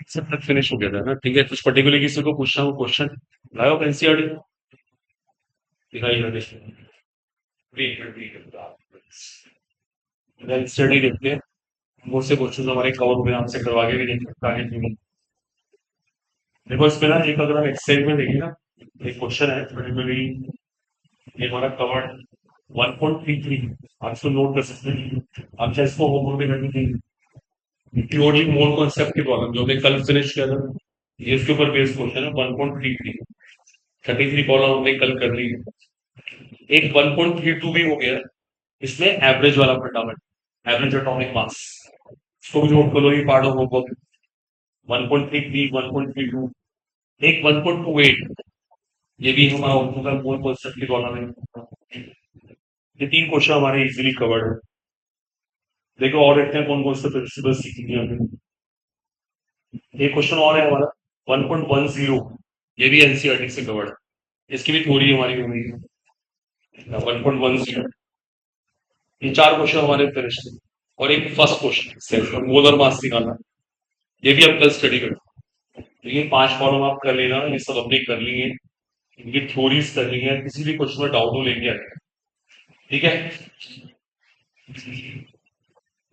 सब तक फिनिश हो गया था ना, ठीक है। कुछ पर्टिकुलर किसी को पूछना हो क्वेश्चन, लाओ एनसीईआरटी दिखाई ना एनसीईआरटी देखते हैं। बहुत से क्वेश्चन हमारे कवर हुए, हमसे करवा के भी देख सकता है कि नहीं। देखो इसमें ना, एक अगर हम एक्सेल में देखें ना, एक क्वेश्चन है पर्टिकुलरली, ये हमारा कवर्ड 1.33। आप इसको नोट कर सकते हैं, आप चाहे इसको होमवर्क में करनी चाहिए। पीओडी मोड कॉन्सेप्ट की प्रॉब्लम जो हमने कल फिनिश किया था, ये इसके ऊपर बेस्ड क्वेश्चन है। 1.33 33 प्रॉब्लम हमने कल कर ली है। एक 1.32 भी हो गया है, इसमें एवरेज वाला फंडामेंट, एवरेज एटॉमिक मास, इसको भी नोट कर लो, ये पार्ट ऑफ होमवर्क। 1.33 1.32, एक 1.28, ये भी हमारा ऑप्टिकल मोड कॉन्सेप्ट की प्रॉब्लम है। ये तीन क्वेश्चन हमारे इजीली कवर्ड है। देखो और देखते हैं कौन कौन से प्रिंसिपल सीखेंगे हमें। एक क्वेश्चन और है हमारा 1.10, ये भी एनसीईआरटी से कवर्ड है, इसकी भी थ्योरी हमारी हो गई है। 1.10, ये चार क्वेश्चन हमारे फिनिश थे। और एक फर्स्ट क्वेश्चन मोलर मास निकालना, ये भी हम कल स्टडी करें। तो ये पांच फॉर्म आप कर लेना, ये सब अपने कर लिए, इनकी थ्योरीज कर ली है, किसी भी क्वेश्चन में डाउट हो लेके आए, ठीक है।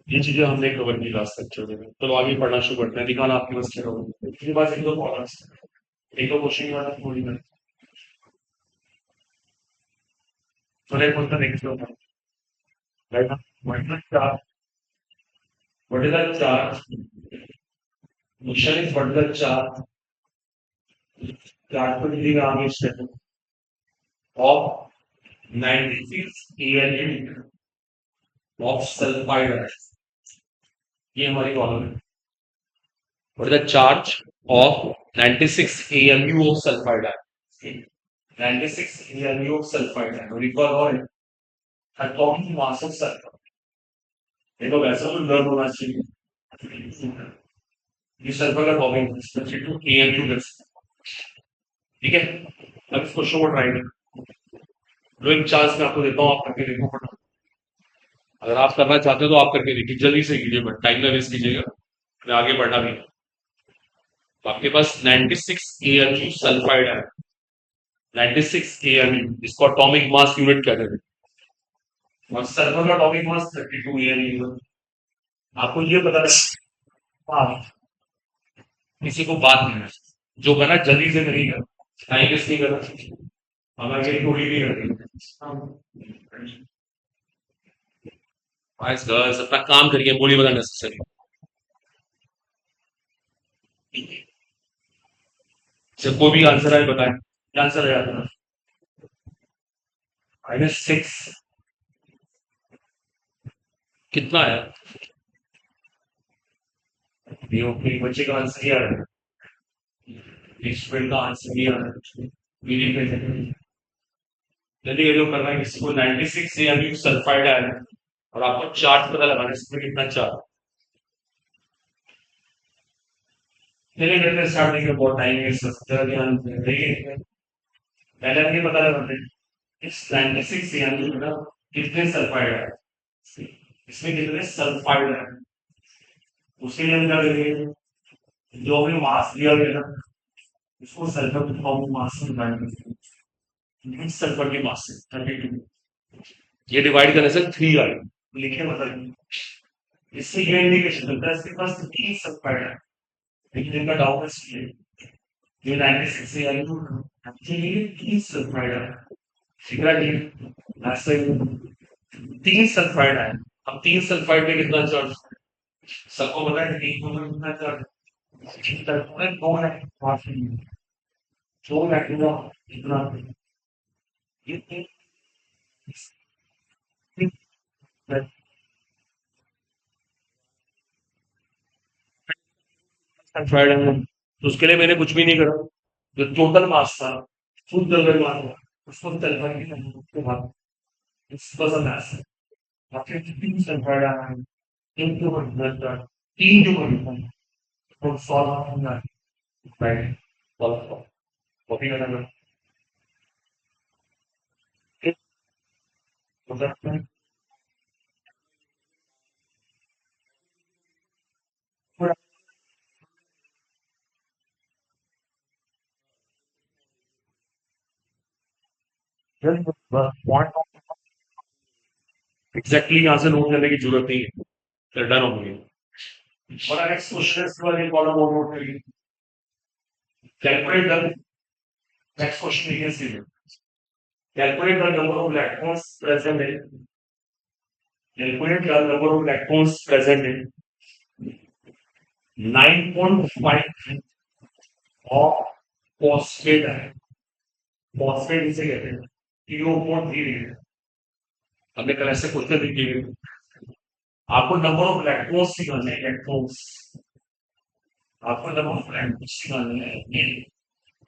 ये चीजें हमने कवर की लास्ट लेक्चर में। चलो आगे पढ़ना शुरू करते हैं, दिखाना आपके बस क्या होगा। इसके बाद एक दो कॉलम्स, एक दो क्वेश्चन वाला थोड़ी ना। चलो एक क्वेश्चन नेक्स्ट होगा, राइट ना। What is the charge, question is what is the charge, charge को लिखिएगा आगे step of 96 ALU of sulphide, ये हमारी प्रॉब्लम है। What is the charge of 96 ALU of sulphide, 96 ALU of sulphide और equal और एटॉमिक मास ऑफ सल्फर। देखो वैसा तो लर्न होना चाहिए, ये सल्फर का टॉपिक ALU कर, ठीक है। अब इस क्वेश्चन को ट्राई करें, जो एक चांस मैं आपको देता हूँ, आप करके देखो फटाफट। अगर आप करना चाहते हो तो आप करके देखिए, जल्दी से कीजिए, बट टाइम ना वेस्ट कीजिएगा, मैं आगे बढ़ना भी है। तो आपके पास 96 ALU सल्फाइड है, 96 ALU, इसको एटॉमिक मास यूनिट कहते हैं, और सल्फर का एटॉमिक मास 32 ALU। आपको ये पता है, हाँ, किसी को बात नहीं है, जो करना जल्दी से करिएगा, टाइम वेस्ट नहीं करना, हमारे लिए थोड़ी भी करनी। बॉयज गर्ल्स अपना काम करिए, बोली बता नेसेसरी। जब कोई भी आंसर आए बताएं, क्या आंसर है आपका? -6 कितना है? ये बच्चे का आंसर ही आ रहा है, स्टूडेंट का आंसर ही आ रहा है, मेरी पे जल्दी ये जो कर रहा है, किसी को 96 से अभी सल्फाइड आया है, और आपको चार्ज पता लगाना है, इसमें कितना चार्ज। चलिए करते हैं स्टार्ट, देखिए बहुत टाइम है, जरा ध्यान देखिए। पहले हम ये पता लगाते हैं, इस 96 से यानी मतलब कितने सल्फाइड है, इसमें कितने सल्फाइड है, उसके लिए हम क्या करेंगे, जो हमें मास दिया गया ना, इसको सल्फर फॉर्म मास में डिवाइड करते, सल्फर के मास से 32, ये डिवाइड करने से 3 आए, लिखे मतलब, इससे ये इंडिकेशन मिलता है इसके पास 3 सल्फाइड है, लेकिन इनका डाउट है इसलिए ये 96 से आई तो एक्चुअली 3 सल्फाइड है, ठीक है जी। ऐसे 3 सल्फाइड है, अब 3 सल्फाइड में कितना चार्ज, सबको पता है 3 में कितना चार्ज, सल्फाइड 2 है, 5 नहीं, 2 इतना इतना, ये 3 सल्फाइड है, तो उसके लिए मैंने कुछ भी नहीं करा, जो टोटल मास था, फुल टोटल मास था, उसको सल्फाइड की वैल्यू के बाद इट्स वाज अ मास, आपके 3 सल्फाइड आ रहा है, 1 के ऊपर 10, 3 के ऊपर 10, और 16 होगा, राइट, फॉलो कॉपी करना है, ठीक, मतलब पॉइंट एग्जैक्टली यहाँ से नोट करने की जरूरत नहीं है, डन हो गई। और नेक्स्ट क्वेश्चन वाले कॉलम और नोट करिए। कैलकुलेट द नेक्स्ट क्वेश्चन देखिए सीधे। Calculate the number of electrons present in calculate the number of electrons present in 9.5 of phosphate है। फॉस्फेट इसे कहते हैं PO3 है। हमने कल ऐसे क्वेश्चन देखे, आपको नंबर ऑफ इलेक्ट्रॉन्स निकालने हैं, इलेक्ट्रॉन्स आपको नंबर ऑफ इलेक्ट्रॉन्स निकालने हैं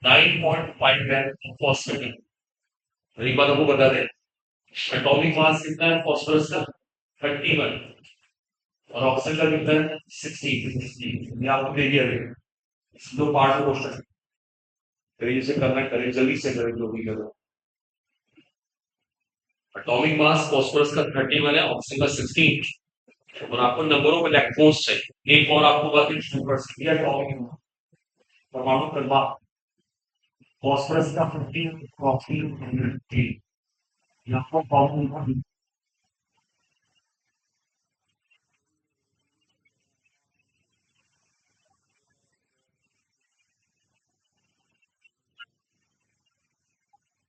9.5 है फॉस्फेट। एक बात आपको बता दें, एटॉमिक मास कितना है फॉस्फोरस का 31 और ऑक्सीजन का कितना है 16। ये आपको दे दिया गया, दो पार्ट में क्वेश्चन करिए, से करना करें, जल्दी से करें जो भी करो। एटॉमिक मास फॉस्फोरस का 31 है, ऑक्सीजन का 16 और आपको नंबर ऑफ इलेक्ट्रॉन्स चाहिए। एक और आपको बात दिया एटॉमिक परमाणु क्रमांक फॉस्फोरस का 15, ऑक्सीजन का 103। आपको फॉर्मूला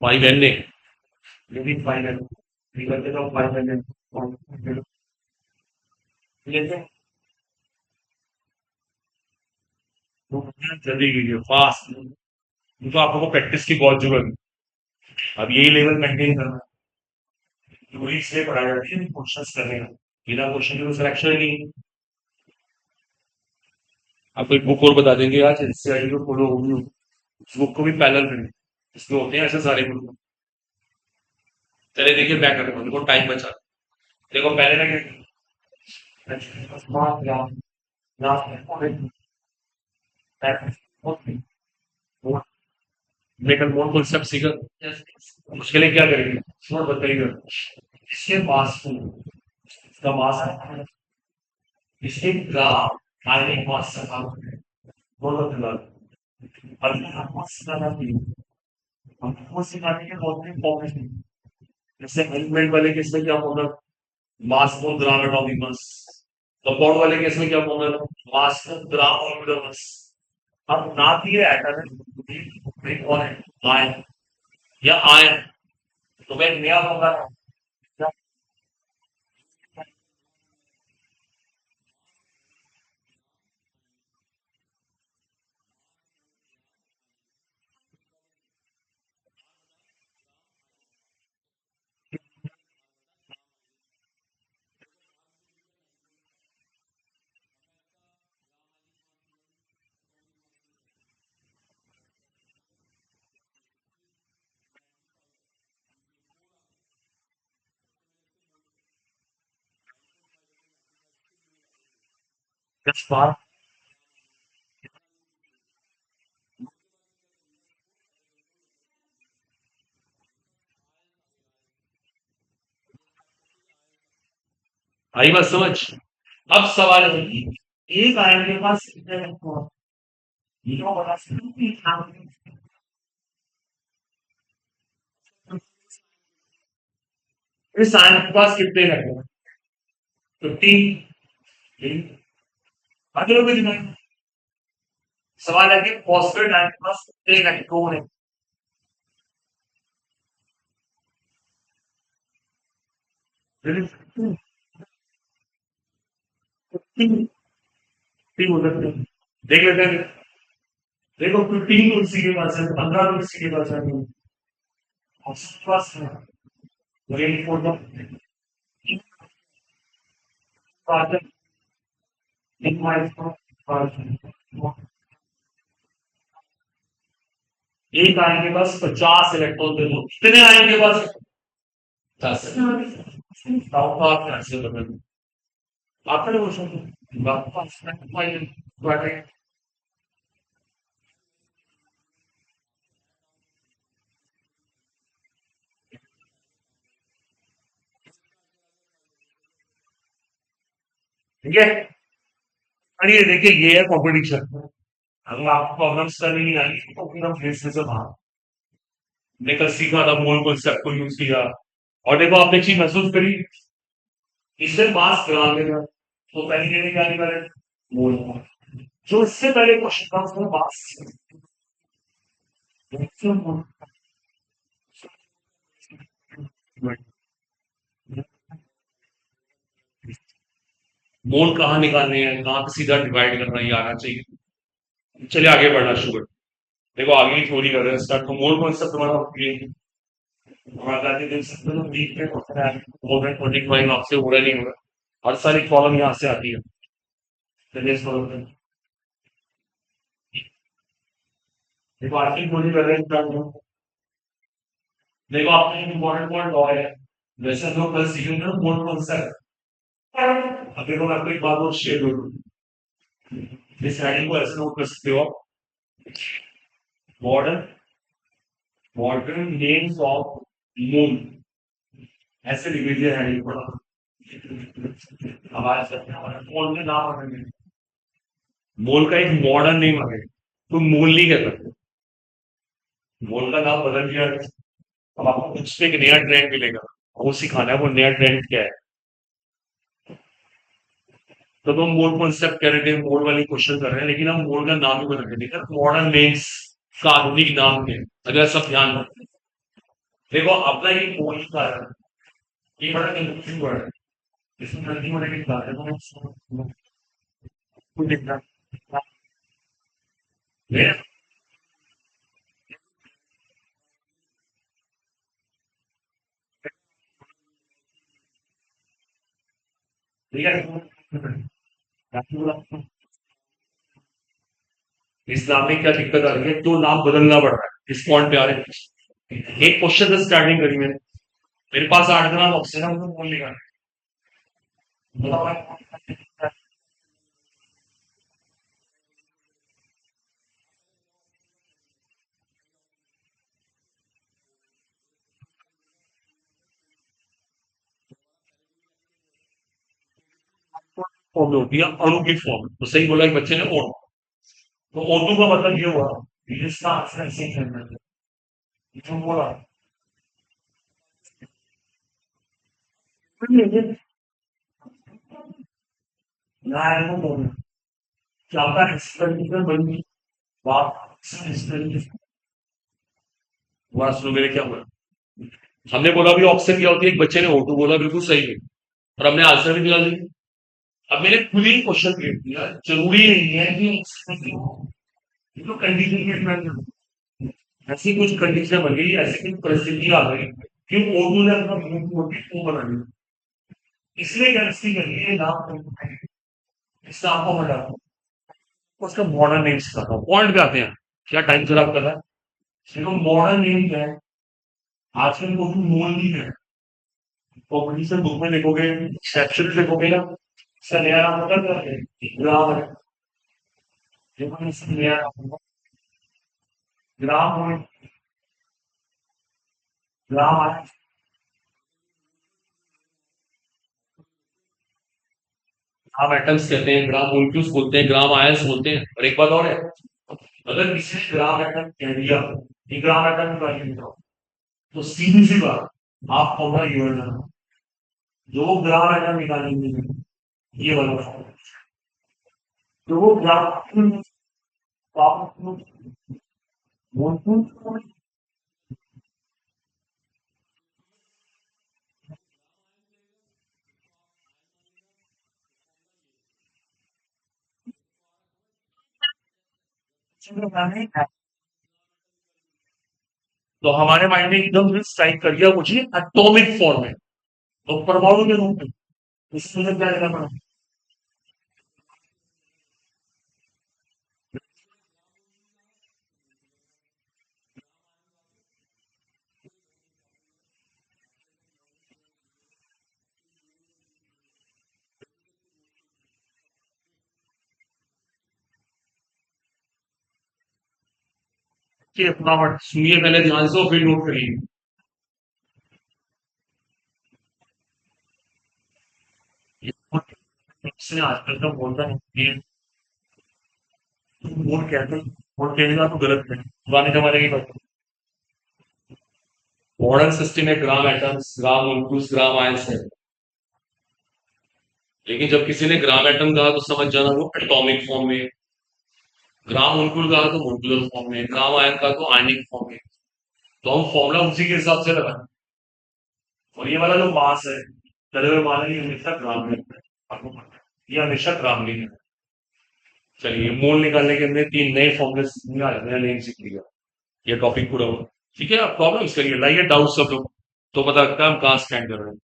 फाइव एन ने यदि फाइनल निकलते तो फाइनल लेकिन जल्दी कीजिए फास्ट, तो आपको प्रैक्टिस की बहुत जरूरत है। अब यही लेवल मेंटेन करना है, पूरी इसलिए पढ़ाई जाती है क्वेश्चन करने का, बिना क्वेश्चन के तो सिलेक्शन ही नहीं। आपको एक बुक और बता देंगे आज एनसीईआरटी को फॉलो होगी, उस बुक को भी पैरेलल करें, इसमें होते हैं ऐसे सारे बुक। चले देखिए बैक करते देखो टाइम बचा। देखो पहले ना मेटल मोन कॉन्सेप्ट सीखा, उसके लिए क्या करेंगे इसमें बताइएगा। इसके पास इसका मास है, इसके ग्राम आयनिक मास से बहुत फिलहाल अभी हमको सिखाना चाहिए, हमको सिखाने के बहुत ही फॉर्मेशन जैसे हेलमेट वाले केस में क्या होगा मास को ग्राम एटॉमिक मास, कपॉड वाले केस में क्या होगा मास को ग्राम ऑर्बिटल मास। अब ना दिए एटॉमिक कौन है आयन या आयन, तो मैं नया होगा दस बार। आई बात समझ। अब सवाल है कि एक आयन के पास कितने इलेक्ट्रॉन, ये तो बता सकते हैं कि इस आयन के पास कितने इलेक्ट्रॉन 15। अगले भी दिमाग सवाल है कि फॉस्फेट आयन के पास कितने इलेक्ट्रॉन है। हो सकते हैं, देख लेते हैं। देखो 15 तो इसी के पास है, 15 तो इसी के पास है, ऑप्शन पास है wait for the partner in my partner. एक आयन के पास 50 इलेक्ट्रॉन दे दो, कितने आयन के पास 10। डाउट आप कैसे बदल आपने क्वेश्चन वापस बैठे ठीक है। अरे देखिए ये है कॉम्पिटिशन, अगर आपको प्रॉब्लम्स करनी नहीं आएगी तो फिर हम फेस से बाहर हमने कल सीखा था मोल कॉन्सेप्ट को यूज किया। और देखो आपने एक चीज महसूस करी, इससे मास ग्राम में था, तो पहले ने क्या निकाला, मोल। जो इससे पहले क्वेश्चन था उसमें मास, मोल कहाँ निकालने हैं, कहाँ पे सीधा डिवाइड करना है, ये आना चाहिए। चलिए आगे बढ़ना शुरू करें। देखो आगे की थ्योरी कर रहे हैं स्टार्ट। तो मोल कॉन्सेप्ट तुम्हारा ये हमारा दिन सकते हो वीक में होता है, मोर देन 25 आपसे पूरा नहीं होगा। हर सारी प्रॉब्लम यहाँ से आती है। चलिए सॉल्व करें। देखो आज की थ्योरी कर रहे हैं स्टार्ट में। देखो आपने एक इम्पोर्टेंट पॉइंट और है, वैसे हम लोग कल सीखेंगे ना मोल कॉन्सेप्ट। अब देखो मैं आपको एक बात और शेयर करूँ, इस हेडिंग को ऐसे नोट कर सकते हो आप, modern modern names of moon, ऐसे लिख लीजिए हेडिंग पढ़ा। अब आज करते हैं हमारे मोल के नाम रखेंगे। मोल का एक मॉडर्न नेम है, तो मोल नहीं कह सकते, मोल का नाम बदल दिया है। अब आपको कुछ से एक नया ट्रेंड मिलेगा, वो सिखाना है, वो नया ट्रेंड क्या है। तो हम मोल कॉन्सेप्ट कह रहे थे, मोल वाली क्वेश्चन कर रहे हैं, लेकिन हम मोल का नाम ही बदल रहे थे, मॉडर्न नेम्स का आधुनिक नाम है। अगर सब ध्यान रखें, देखो अपना ये मोल का है, ये बड़ा कंफ्यूजिंग वर्ड है, इसमें गलती होने की बात है तो मैं कुछ दिखता है। ठीक है, इस्लाम में क्या दिक्कत आ रही है, तो नाम बदलना पड़ रहा है इस पॉइंट पे आ रहे हैं। एक क्वेश्चन से स्टार्टिंग करी मैंने, मेरे पास 8 ऑप्शन है, मुझे बोलने का फॉर्म में होती है, अणु की फॉर्म, तो सही बोला एक बच्चे ने ओट। तो ओटू का मतलब ये हुआ, इसका आंसर ऐसे ही करना है, जो बोला ना बोलना, क्या आपका एक्सपेरिमेंटल बनी बात हुआ, सुनो मेरे क्या हुआ। हमने बोला भी ऑप्शन क्या होती है, एक बच्चे ने ओटू बोला, बिल्कुल सही है, और हमने आंसर भी निकाल दिया। अब मैंने खुद ही क्वेश्चन क्रिएट किया, जरूरी नहीं है कि ये तो कंडीशन के डिपेंड, ऐसी कुछ कंडीशन बन गई, ऐसी कुछ परिस्थिति आ गई कि उर्दू ने अपना मोटिव क्यों बना लिया, इसलिए कैंसिल करिए नाम, इस नाम को हटा दो, उसका मॉडर्न नेम सिखाता हूँ। पॉइंट पे आते हैं, क्या टाइम खराब कर रहा है। देखो मॉडर्न नेम क्या है, आजकल को मोल नहीं है, कॉम्पिटिशन बुक में देखोगे, सेक्शन देखोगे ना, इसका नया नाम पता क्या है, ग्राम है। देखो इसका नया नाम होगा ग्राम, ग्राम आया। ग्राम एटम्स कहते हैं, ग्राम मोलिक्यूल्स बोलते हैं, ग्राम आयंस बोलते हैं। और एक बात और है, अगर किसी ने ग्राम एटम कह दिया, ये ग्राम एटम का ही बताओ, तो सीधी सी बात, आप होगा यूएन, जो ग्राम एटम निकालेंगे, ये वाला फॉर्म, जो वो ग्राम मोलिक्यूल तो हमारे माइंड ने एकदम स्ट्राइक कर दिया, मुझे एटॉमिक फॉर्म है, तो परमाणु के रूप में, इसमें मुझे क्या करना पड़ा, कि अपना वर्ड सुनिए पहले ध्यान से और फिर नोट करिए। इससे आजकल का बोलता है ये वोट कहते हैं, वोट कहने का तो गलत है, पुराने जमाने की बात है। मॉडर्न सिस्टम में ग्राम एटम्स, ग्राम मोलिक्यूल्स, ग्राम आयंस है। लेकिन जब किसी ने ग्राम एटम कहा तो समझ जाना वो एटॉमिक फॉर्म में, ग्राम मोलिक्यूल कहा तो मोलिकुलर फॉर्म में, ग्राम आयन कहा तो आयनिक फॉर्म में। तो हम फॉर्मूला उसी के हिसाब से लगाएं। और ये वाला जो मास है, चले हुए मान लें, ये हमेशा ग्राम में है। आपको पता है, ये हमेशा ग्राम में है। चलिए, मोल निकालने के हमने 3 नए फॉर्मूले नया नेम सीख लिया। ये टॉपिक पूरा हुआ। ठीक है, आप प्रॉब्लम्स करिए, लाइए डाउट सब लोग। तो पता लगता है हम कहाँ स्टैंड कर रहे हैं।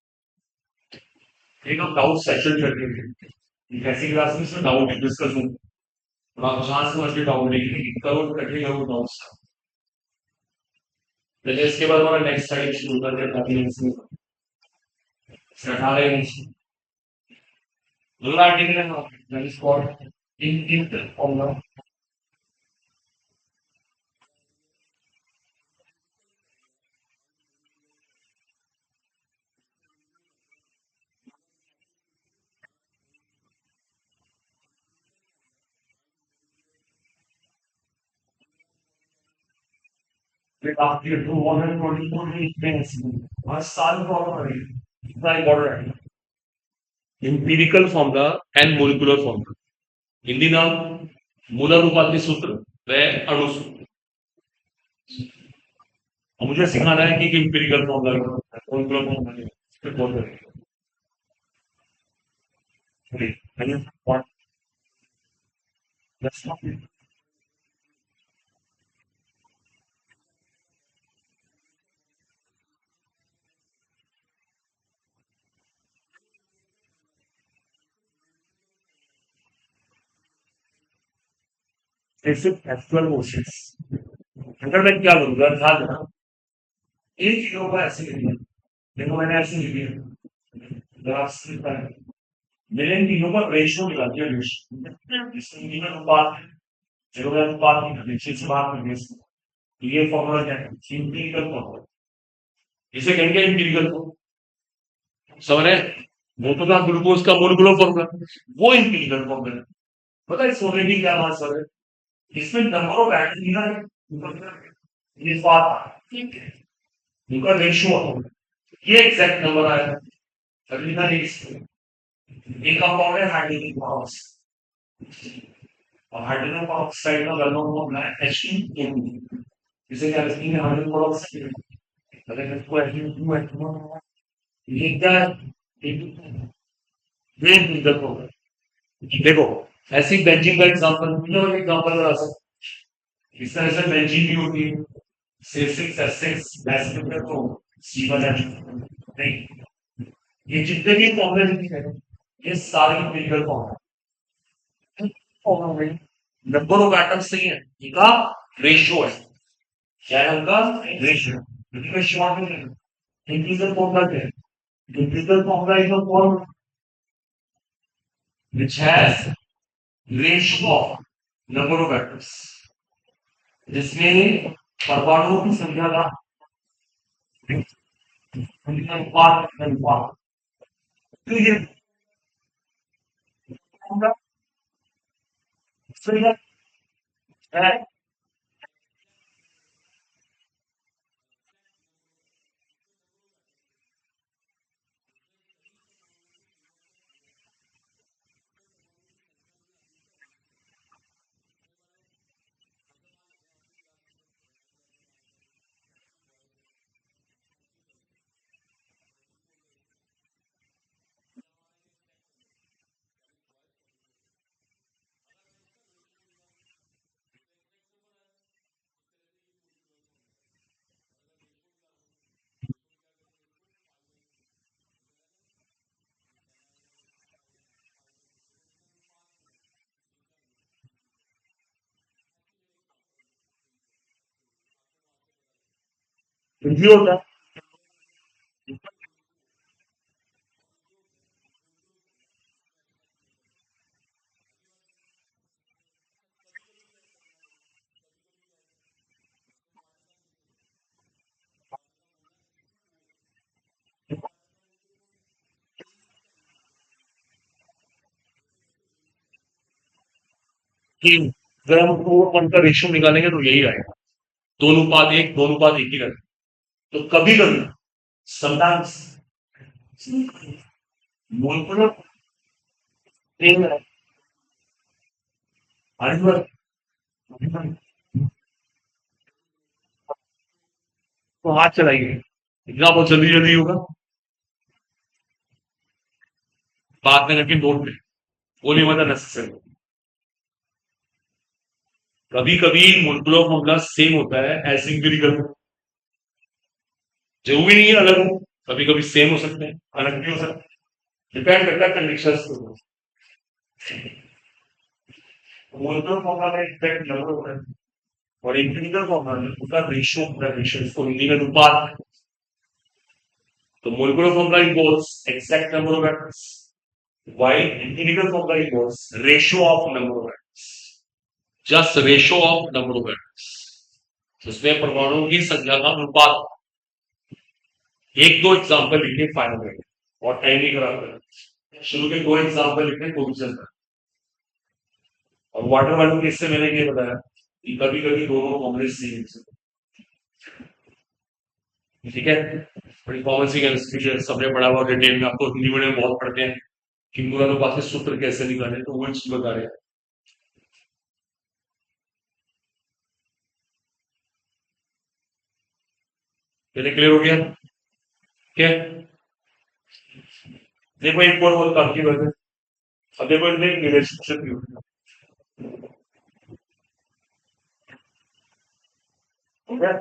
एक हम डाउट सेशन करते हैं, ऐसी क्लास में इसमें डाउट डिस्कस होंगे। और आप जहां से मर्जी डाउट लेंगे, करो कटिंग करो डाउट्स। चलिए, इसके बाद हमारा नेक्स्ट साइड शुरू करते हैं, ताकि हम इसमें 18 इंच अगला आर्टिकल है, that is called in formula. फिर आपके 224 और साल फॉर्मूला है, इतना इंपॉर्टेंट है। Empirical formula and molecular formula. Hindi नाम मूलर रूपांतरित सूत्र व अणु सूत्र। और मुझे सिखाना है कि empirical formula molecular formula actual questions. अगर मैं क्या करूंगा, ध्यान देना, एक चीजों को ऐसे लिख दिया। देखो, मैंने ऐसे लिख दिया ग्राफ पर। मैंने इन तीनों का रेशियो निकाल दिया, रेशियो इसमें तीनों अनुपात है। चलो, मैं अनुपात नहीं करते, छह से बात करते हैं। ये फॉर्मूला क्या है? Empirical formula. इसे कहेंगे एम्पिरिकल फॉर्मूला। समझ रहे हैं? वो तो था ग्लूकोज का मोलिकुलर फॉर्मूला, वो एम्पिरिकल फॉर्मूला है। पता है इस फॉर्मूले की क्या आंसर है? इसमें नंबर ऑफ एटम लिखा है, ये बात, ठीक है, उनका रेशियो ये एग्जैक्ट नंबर आया। अगली का नेक्स्ट, एक कंपाउंड है हाइड्रोजन परऑक्साइड, और हाइड्रोजन परऑक्साइड का गलना फॉर्मूला है H2O2। इसे क्या लिखते हैं? Hydrogen peroxide. अगर इसको H2O2 ये क्या है? ये इंटीग्रल होगा। देखो, ऐसी बेंजीन का एग्जांपल बता सकते। इस तरह से बेंजीन भी होती है, C6H6 एसिड तो C1H नहीं। ये जितने भी फॉर्मूले लिखे हैं, ये सारे इंटीग्रल फॉर्मूले नंबर ऑफ एटम्स नहीं है, इनका रेशियो है। क्या है उनका? रेशियो। क्योंकि मैं शॉर्ट में इंटीग्रल फॉर्मूला क्या है? Integral formula is a formula which has ratio of number of atoms, जिसमें परमाणुओं की संख्या का अनुपात। तो ये फॉर्मूला सही है। ये होता है कि अगर हम 2:1 का रेशियो निकालेंगे तो यही आएगा। 2:1, 2:1 ही रहेगा। तो कभी कभी समटाइम्स मोलकुलर तो हाथ चलाइए, इतना बहुत जल्दी जल्दी होगा, बाद में करके नोट में वो नहीं होता नेसेसरी। कभी कभी मोलकुलर फॉर्मूला सेम होता है ऐसे एम्पिरिकल, जरूरी नहीं है अलग हो, कभी कभी सेम हो सकते हैं, अलग भी हो सकते हैं, डिपेंड करता है कंडीशन के ऊपर। मोलकुलर फॉर्मूला का एग्जैक्ट नंबर होता है और एम्पिरिकल फॉर्मूला उसका रेशियो होता है, रेशियो इसको हिंदी में अनुपात। तो molecular formula equals exact number of atoms, while empirical formula equals ratio of number of atoms, just ratio of number of atoms, जिसमें परमाणुओं की संख्या का अनुपात। एक दो एग्जांपल लिखे फाइनल में और टाइम नहीं खराब करें, शुरू के दो एग्जांपल लिखे तो भी चलता है। और वाटर वालों केस से मैंने ये बताया कि कभी कभी दोनों फॉर्मूले सेम, ठीक है। बड़ी कॉमन सी केमिस्ट्री सबने पढ़ा हुआ डिटेल में, आपको हिंदी मीडियम बहुत पढ़ते हैं कि मूलानुपात के सूत्र कैसे निकाले, तो वो चीज बता रहे हैं। पहले क्लियर हो गया, ठीक है। देखो एक और बहुत काम की बात है, अब देखो इनमें रिलेशनशिप भी होती है, ठीक है।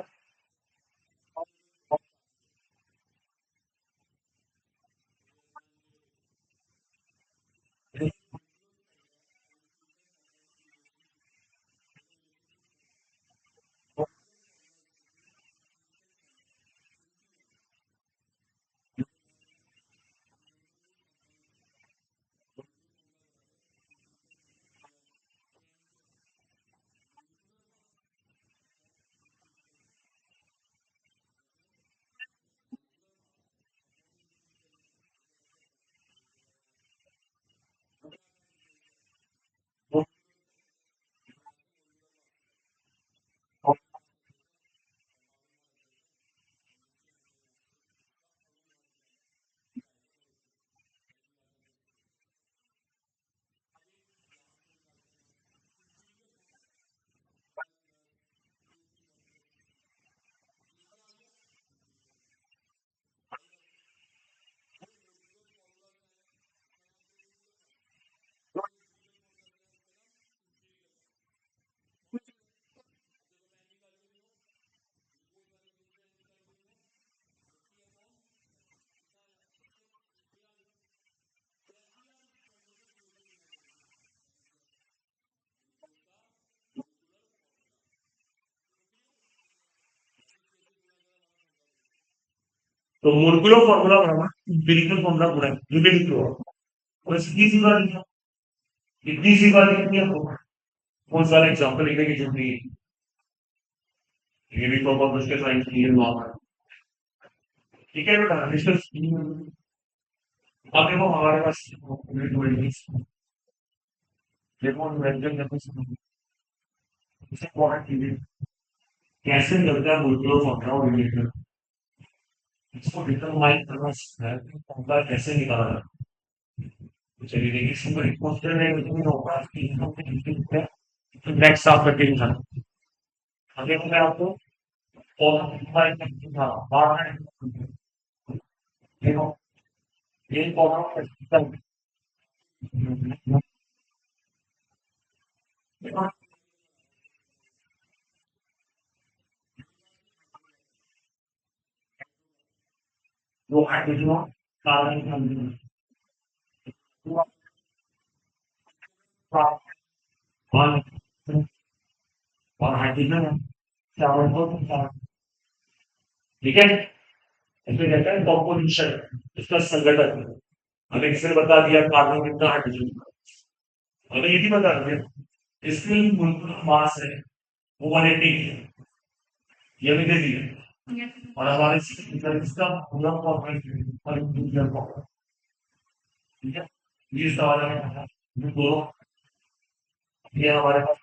तो मोलकुलर फॉर्मूला बनाना, एम्पिरिकल फॉर्मूला बनाना, ये भी लिख लो। और सीधी सी बात है, इतनी सी बात लिखनी है आपको, बहुत सारे एग्जांपल लिखने की जरूरत नहीं है, ये भी प्रॉपर मुश्किल साइंस की नॉर्मल, ठीक है बेटा। डिस्कस अब देखो हमारे पास देखो व्यंजन सबसे इम्पोर्टेंट चीजें कैसे करता है मोलकुलर फॉर्मूला और रिलेटेड, इसको डिटरमाइन करना सीखना है कि फॉर्मूला कैसे निकाला जाता है। चलिए देखिए इसको एक क्वेश्चन है, लेकिन होगा कि नेक्स्ट आप करके दिखाना। आगे मैं आपको फॉर्मूला था बार देखो ये फॉर्मूला जो हाइड्रोजन कार्बन और हाइड्रोजन है चावल को, ठीक है। इसमें कहते हैं कॉम्पोजिशन, इसका संगठन। हमें किसने बता दिया कार्बन कितना हाइड्रोजन, हमें ये भी बता दिया इसकी मोलकुलर मास है वो 180 है, ये भी दे दिया। और हमारे इसका पूरा फॉर्मूला, ठीक है। ये सवाल है, ये दोनों, ये हमारे पास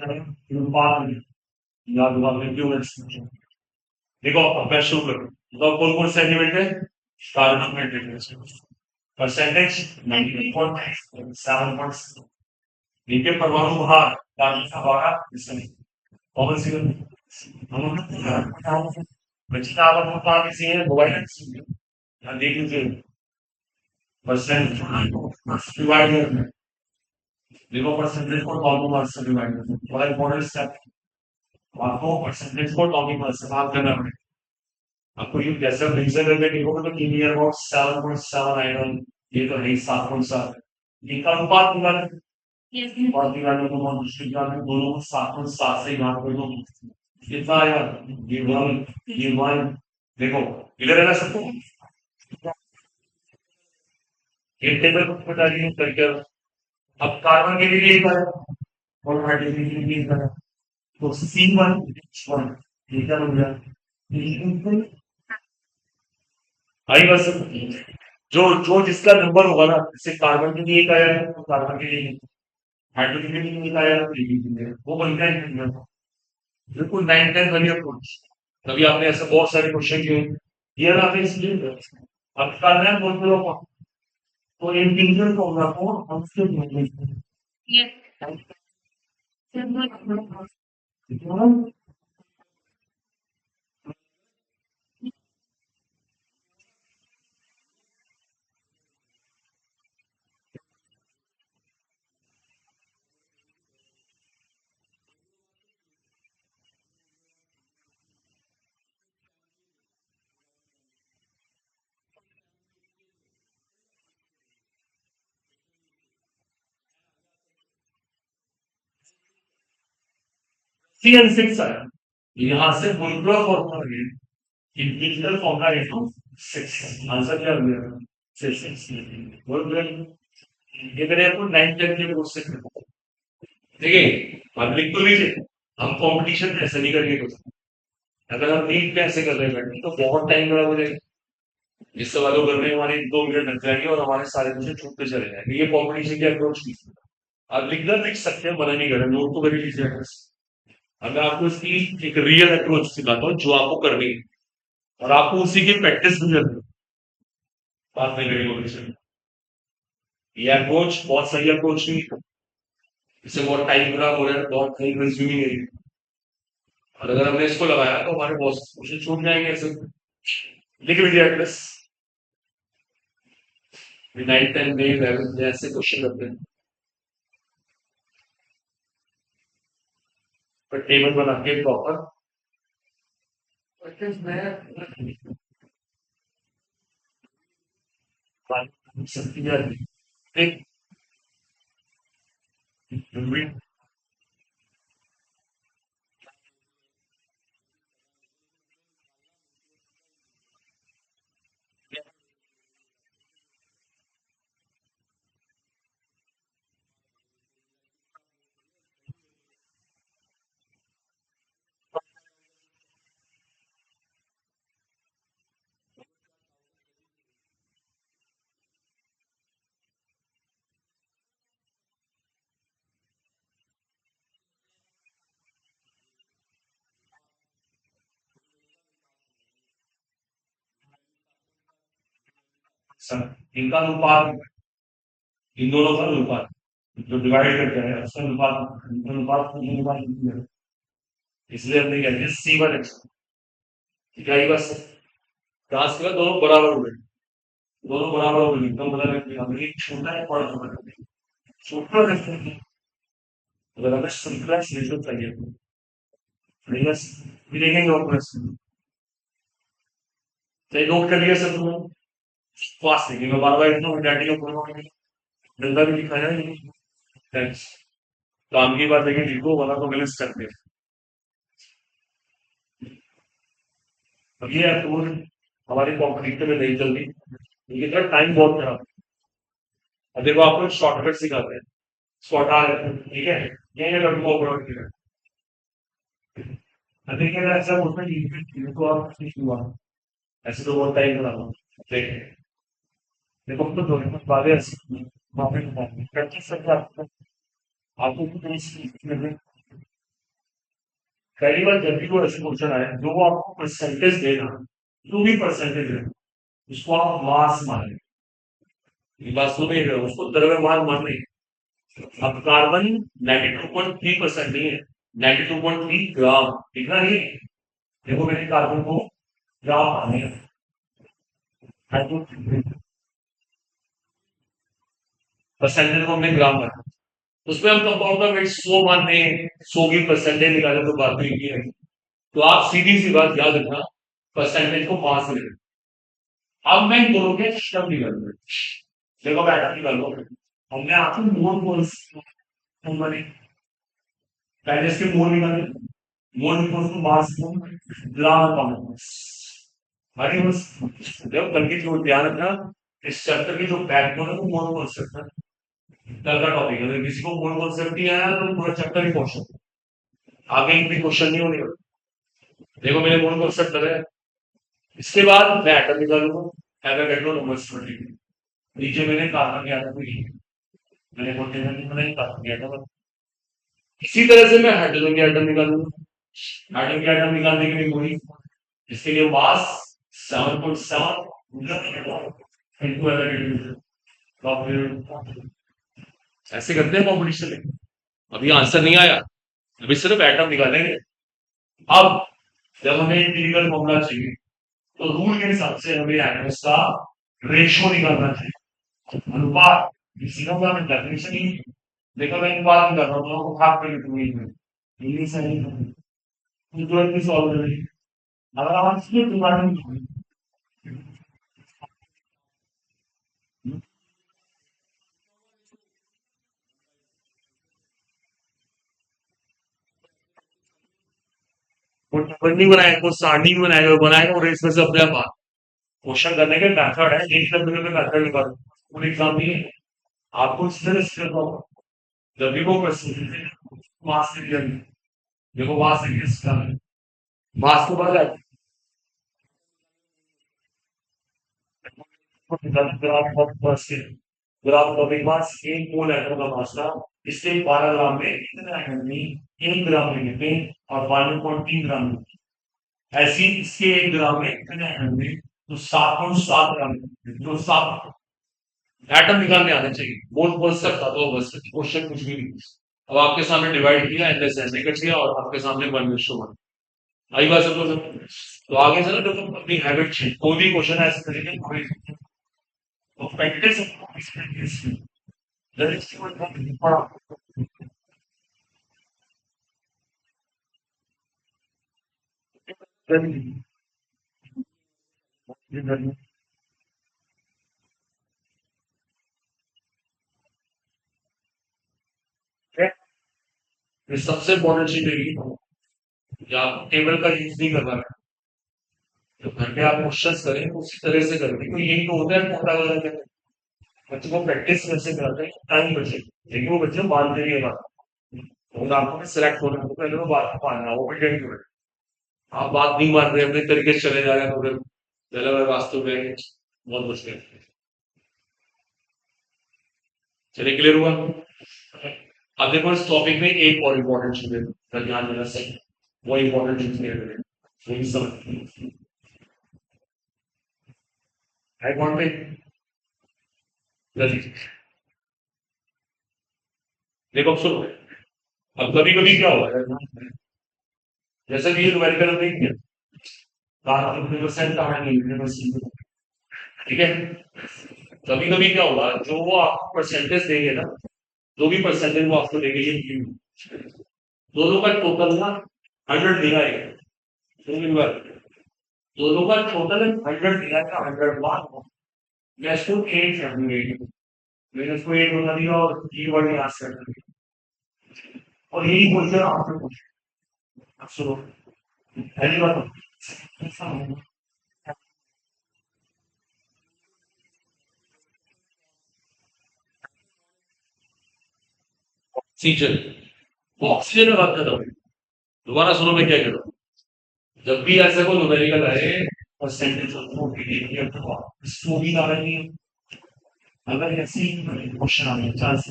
अनुपात या क्यों देखो अब मैं शुरू करूँ तो कौन कौन से एलिमेंट है कार्बोहाइड्रेट परसेंटेज 93.7 नीचे परमाणु भार कार्बन का भार इसमें कॉमन सी बच्चे आप अनुपात किसी है मोबाइल यहाँ देख लीजिए परसेंट डिवाइड देखो परसेंटेज को टॉमी मार्क्स से डिवाइड करते हैं बड़ा इंपॉर्टेंट स्टेप आपको परसेंटेज को टॉमी मार्क्स से बात करना पड़ेगा आपको ये जैसे रीजन करके देखोगे तो लीनियर अबाउट 7.7 आएगा ये तो है 7.7 इनका अनुपात निकालें और निकालने को बहुत मुश्किल काम है दोनों को 7.7 से भाग कर दो कितना आएगा ये वन देखो इधर है ना सबको ये टेबल को बता रही करके अब कार्बन के लिए एक आया और हाइड्रोजन के लिए एक आया तो C1H1 ये क्या बन गया आई बस जो जो जिसका नंबर होगा ना जैसे कार्बन के लिए एक आया है तो कार्बन के लिए हाइड्रोजन के लिए एक आया है तो ये भी है। वो बनता है बिल्कुल 9-10 वाली अप्रोच तभी आपने ऐसे बहुत सारे क्वेश्चन किए ये ना आपने इसलिए अब करना है बोल दो तो इंटीग्रल फॉर्मूला को हम से ये CN6 आया यहाँ से मोलकुलर फॉर्मूला है इंटीग्रल फॉर्मूला है तो 6 आंसर क्या हो गया 6 बोल रहे ये मेरे आपको 9-10 के क्वेश्चन देखिए अब लिख तो लीजिए हम कंपटीशन ऐसे नहीं करेंगे कुछ अगर हम नीट पे ऐसे कर रहे हैं तो बहुत टाइम खराब हो जाएगा इस सवालों करने में हमारे 2 मिनट लग जाएंगे और हमारे सारे क्वेश्चन छूटते चले जाएंगे ये कॉम्पिटिशन की अप्रोच की आप लिखना लिख सकते हैं मना नहीं कर रहे नोट तो कर ही लीजिए अब मैं आपको इसकी एक रियल अप्रोच सिखाता हूँ जो आपको करनी है और आपको उसी की प्रैक्टिस भी करनी है बात नहीं करेंगे कॉम्पिटिशन ये अप्रोच बहुत सही अप्रोच नहीं है इससे बहुत टाइम खराब हो रहा है बहुत टाइम कंज्यूमिंग है और अगर हमने इसको लगाया तो हमारे बहुत क्वेश्चन छूट जाएंगे ऐसे लिख लीजिए एड्रेस 9-10 में 11 में ऐसे क्वेश्चन करते हैं पर टेबल बना के प्रॉपर इनका अनुपात इन दोनों का अनुपात जो डिवाइड करके है उसका अनुपात अनुपात इसलिए हमने क्या किया C1H ठीक है बस क्लास के बाद दोनों बराबर हो गए दोनों बराबर हो गए एकदम बराबर हमने एक छोटा है बड़ा छोटा छोटा रखते हैं अगर हमें श्रृंखला श्रेष्ठ चाहिए बस भी देखेंगे और प्रश्न तो नोट कर लिया सब लोग फास्ट देखेंगे मैं बार बार इतना डैडी को बोलूंगा जल्दा भी दिखाया नहीं थैंक्स काम की बात लेकिन लिखो वाला तो मिस करते हैं अब ये टूल हमारी कॉम्पिटिटिव में नहीं चल रही लेकिन इतना टाइम बहुत खराब अब देखो आपको शॉर्टकट सिखाते हैं शॉर्ट आ रहे हैं ठीक है ये है लड़कों को देखिए अगर ऐसा होता है तो आप कुछ हुआ ऐसे तो बहुत टाइम खराब देखिए देखो तो दोनों कुछ बातें ऐसी वापस प्रैक्टिस करके आपको आपको कुछ पहली बार जब भी कोई ऐसे क्वेश्चन आए जो वो आपको परसेंटेज देना, जो भी परसेंटेज है उसको आप मास माने। ये बात सुन रहे हो, उसको द्रव्यमान मान नहीं। अब कार्बन 92.3% नहीं है, 92.3 ग्राम, ठीक ना? ये देखो मैंने कार्बन को ग्राम माने, परसेंटेज को हमने ग्राम माना। उसमें हम कंपाउंड का वेट 100 मान रहे हैं, 100 की परसेंटेज निकाले तो बात हुई है। तो आप सीधी सी बात याद रखना, परसेंटेज को मास में लेना। अब मैं इन दोनों के शब्द निकालूंगा। देखो बैठा निकाल लो, हमने आपको मोल कॉल्स बने, पहले इसके मोल निकाले, मोल इक्वल्स टू मास को ग्राम पाउंड। अरे बस देखो कल की जो ध्यान रखना, इस चैप्टर की जो बैकबोन है वो मोल कॉन्सेप्ट है। कल का टॉपिक है, अगर किसी को मोल कॉन्सेप्ट नहीं आया तो पूरा चैप्टर ही क्वेश्चन, आगे एक भी क्वेश्चन नहीं होने वाला। देखो मैंने मोल कॉन्सेप्ट लगाया, इसके बाद मैं एटम निकालूंगा, एटम एटम नंबर्स 20। नीचे मैंने कार्बन के एटम भी लिखे, मैंने पोटेशियम की बनाई, कार्बन के एटम। इसी तरह से मैं हाइड्रोजन के एटम निकालूंगा। हाइड्रोजन के एटम निकालने के लिए वही, इसके लिए मास 7.7 इनटू एलएन। तो आप फिर ऐसे करते हैं कॉम्पिटिशन में। अभी आंसर नहीं आया, अभी सिर्फ एटम निकालेंगे। अब जब हमें इंटीग्रल फॉर्मूला चाहिए तो रूल के हिसाब से हमें एटम्स का रेशियो निकालना चाहिए, अनुपात। सीधा सा मैं डेफिनेशन ही, देखो मैं एक बात कर रहा हूँ तो भाग कर लिखूंगी, ये सही है, तुरंत भी सॉल्व करेंगे। अगर आप इसके बारे में नहीं बनाया, कुछ सारणी भी बनाएगा बनाएगा और इसमें से अपने आप क्वेश्चन करने के मेथड है, एक शब्द में मेथड निकालो, पूरी एग्जाम नहीं है। आपको इस तरह से करना होगा, जब भी वो क्वेश्चन मास से रिजल्ट, देखो मास से किसका है, मास के बाद ग्राम का भी मास, एक मोल एटम का मास था, इससे 12 ग्राम में कितने एटम में 1 ग्राम में कितने, और 1.3 ग्राम में, ऐसे ही इसके 1 ग्राम में कितने एटम में, तो 7.7 ग्राम में, तो 7 एटम निकालने आने चाहिए। बोल बोल सकता तो बस क्वेश्चन कुछ भी नहीं। अब आपके सामने डिवाइड किया, एंड ऐसे कर दिया, और आपके सामने 1:1। आई बात सबको समझ? तो आगे से ना जब तुम अपनी हैबिट चेंज, कोई भी क्वेश्चन ऐसे तरीके तो प्रैक्टिस प्रैक्टिस पढ़ा। ये सबसे इम्पोर्टेंट चीज है कि आप टेबल का यूज नहीं करना है। तो घर पे आप क्वेश्चन करें उसी तरह से करें, क्योंकि यही तो होता है मोटा वाला के बच्चों को प्रैक्टिस कैसे कराते हैं, टाइम बचे, लेकिन वो बच्चे मानते नहीं है बात। तो आपको सिलेक्ट होना तो पहले वो बात को मानना, वो भी टेंशन है। आप बात नहीं मान रहे, अपने तरीके से चले जा रहे हैं, तो फिर गलत रास्तों पे बहुत मुश्किल है। चलिए क्लियर हुआ? अब देखो इस टॉपिक में एक और इम्पोर्टेंट चीज है, अगर ध्यान देना सही, वो इम्पोर्टेंट चीज क्लियर करें, वही समझ है कौन पे। जल्दी देखो, अब सुनो, अब कभी कभी क्या होगा है, जैसे कि ये न्यूमेरिकल हमने किया, ठीक है, कभी कभी क्या होगा, जो वो आपको परसेंटेज देंगे ना, जो भी परसेंटेज वो आपको देंगे, ये दोनों का टोटल ना 100 देगा ये, दोनों का टोटल 100 देगा का 100 मान, मैं इसको 8 कर दूंगा, मैंने उसको 8 बता दिया और ये वर्ड यहाँ से कर दिया, और यही क्वेश्चन आपसे पूछा। अब सुनो, पहली बात ऑक्सीजन, ऑक्सीजन में बात कर रहा हूँ, दोबारा सुनो मैं क्या कह रहा हूँ। जब भी ऐसा कोई न्यूमेरिकल आए, परसेंटेज इसको भी आ रही है, अगर ऐसी क्वेश्चन आने चांस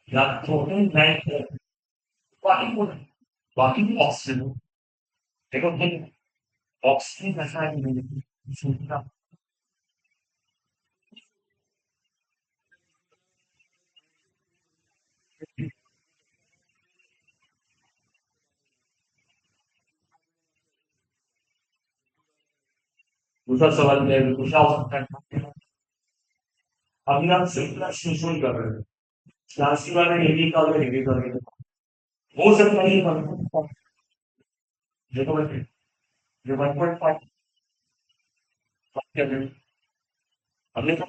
या टोटल बैंक बाकी ऑक्सीजन देखो तुम ऑक्सीजन ऐसा है कि नहीं दूसरा सवाल ये है कि क्या हो सकता है अभी आप सिंपल शुरू कर रहे हो क्लासिक वाला ये भी कर ये भी कर हो सकता है ये कर देखो बच्चे जो 1.5 हमने तो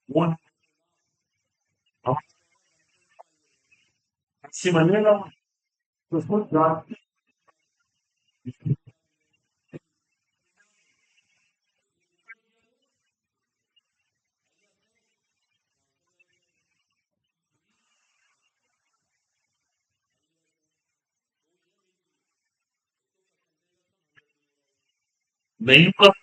वो अच्छी बनेगा तो उसको नहीं होगा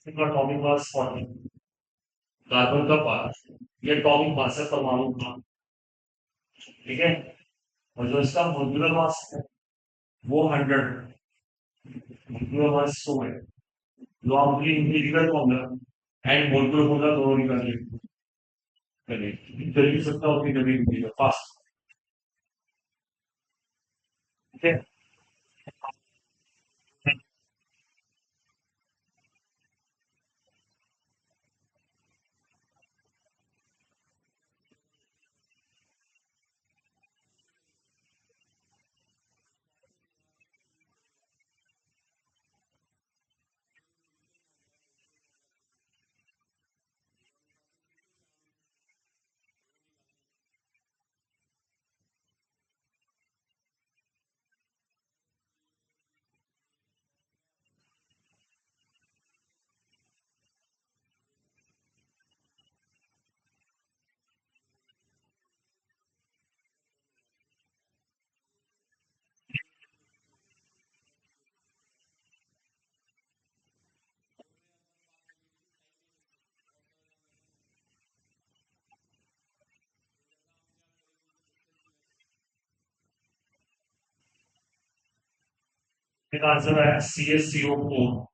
टॉपिक मास 40 कार्बन का पार्ट ये टॉपिक मास है परमाणु का ठीक है और जो इसका मॉलिक्यूलर मास है वो 100 मॉलिक्यूलर मास 100 है जो आपकी integral formula and molecular formula दोनों निकाल करिए जल्दी सकता हो कि जल्दी निकलेगा फास्ट ठीक है इसका आंसर है CaCO4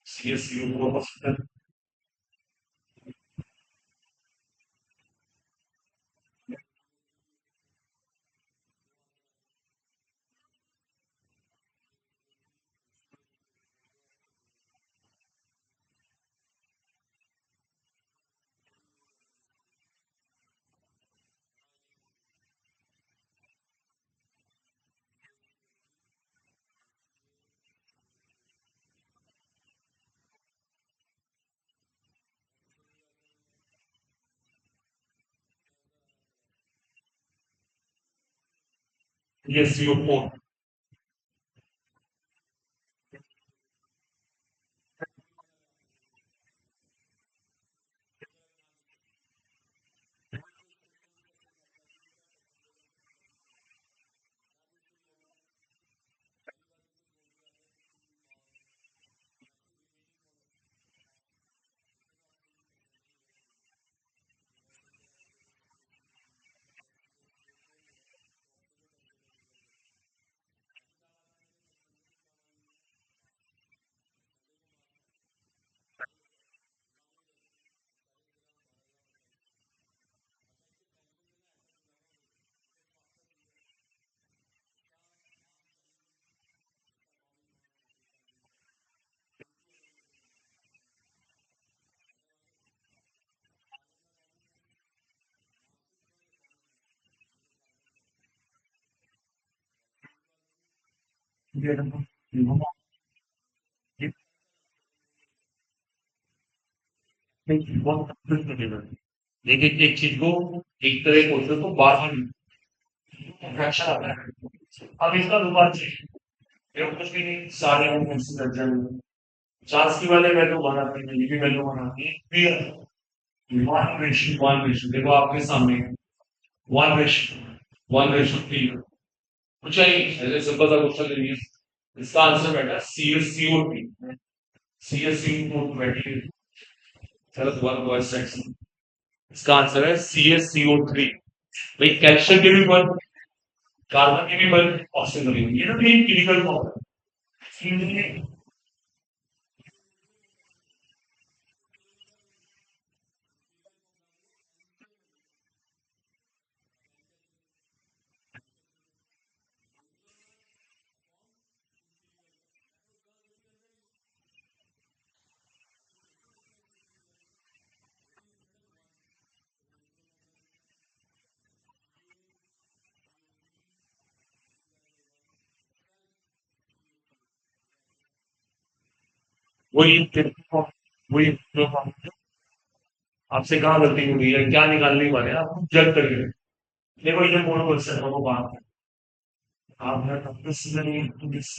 CaCO4 ये CO4। लेकिन एक चीज को एक तरह क्वेश्चन को बार बार फ्रैक्शन आता है। अब इसका अनुपात चाहिए। ये कुछ भी नहीं, सारे हम कंसीडर करें। चांस की वाले वैल्यू बनाती है, ये भी वैल्यू बनाती है, क्लियर। वन रेशियो देखो आपके सामने, one ratio, one ratio three. कुछ नहीं, ऐसे सिंपल सा क्वेश्चन ले लीजिए। इसका आंसर बेटा CaCO3। CaCO3 चलो दोबारा दोबारा सेक्शन। इसका आंसर है CaCO3। भाई कैल्शियम के भी वन, कार्बन के भी वन, ऑक्सीजन के भी, ये ना भी केमिकल फॉर्मूला। वही वही जो आपसे कहाँ गलती हुई है, क्या निकालने वाले हैं आप खुद जज करिए। देखो ये मोनो क्वेश्चन है, वो बात है। आप this is this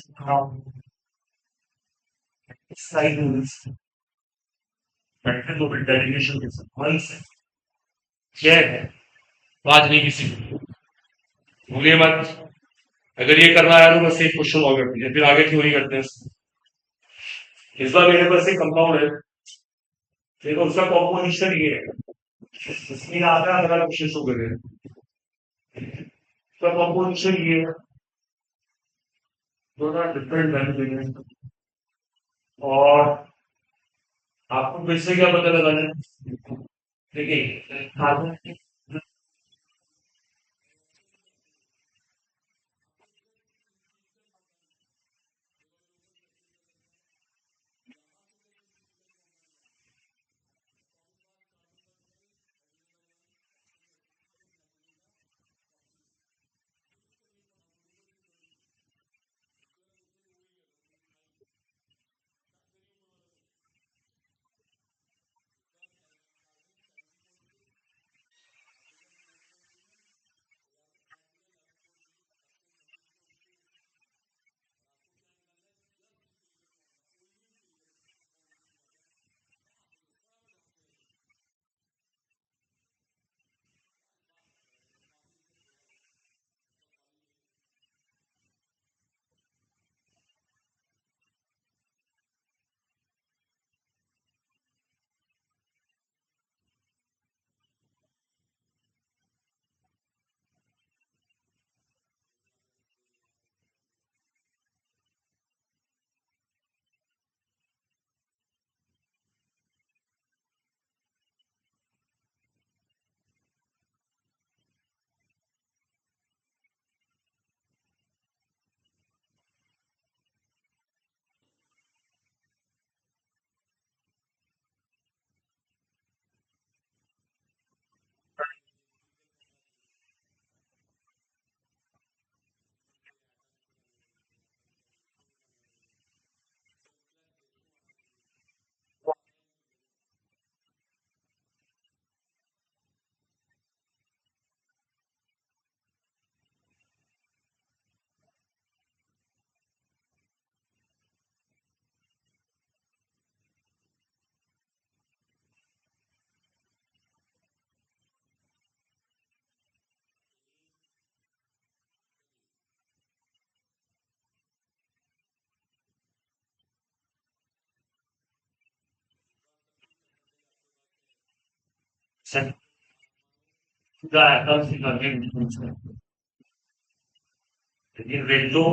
side बैठे तो फिर डेडिकेशन के साथ मन से क्या है, आज नहीं किसी को भूलिए मत। अगर ये करना है तो बस एक क्वेश्चन और कर दीजिए, फिर आगे क्यों नहीं करते हैं। इस बार मेरे पास एक कंपाउंड है, देखो उसका कॉम्पोजिशन ये है, इसमें आता है अगर क्वेश्चन शो करें, उसका कॉम्पोजिशन ये है, दोनों डिफरेंट वैल्यू देंगे। और आपको फिर से क्या पता लगाना है, देखिए कार्बन की, सीधा एटम्स निकालने की लेकिन रेडियो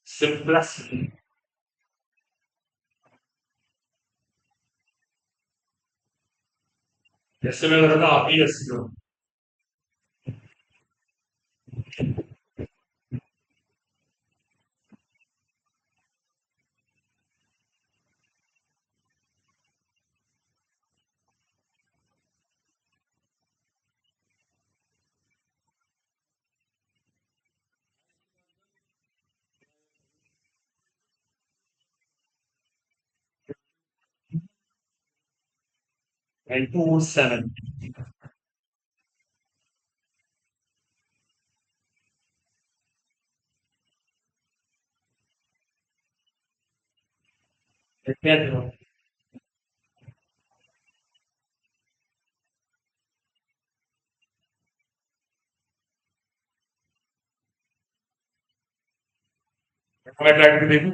सिंपलेस्ट जैसे मैं कर रहा था आप ही ऐसे हो 927 कितने आते हो मैं ट्राई करके देखूं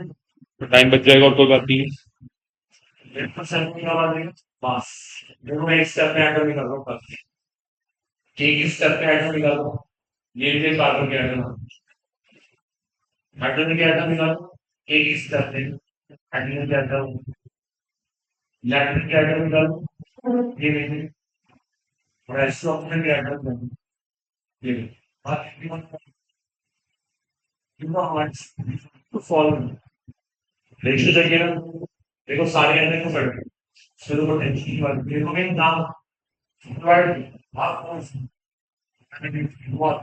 तो टाइम बच जाएगा और कोई बात नहीं है 1% की आवाज है बस देखो मैं एक स्टेप में एंटर निकाल रहा हूँ बस एक स्टेप में एंटर निकाल रहा हूँ ये कार्बन के एटम हाइड्रोजन के एटम निकालो एक स्टेप में हाइड्रोजन के एटम इलेक्ट्रॉन के एटम निकालो ये नहीं और ऐसे ऑक्सीजन के एटम नहीं ये बात you know how much to follow ratio चाहिए ना देखो सारे एटम को कर फिर वो टेंशन की बात देखो मैं नाम डिवाइड हाफ बहुत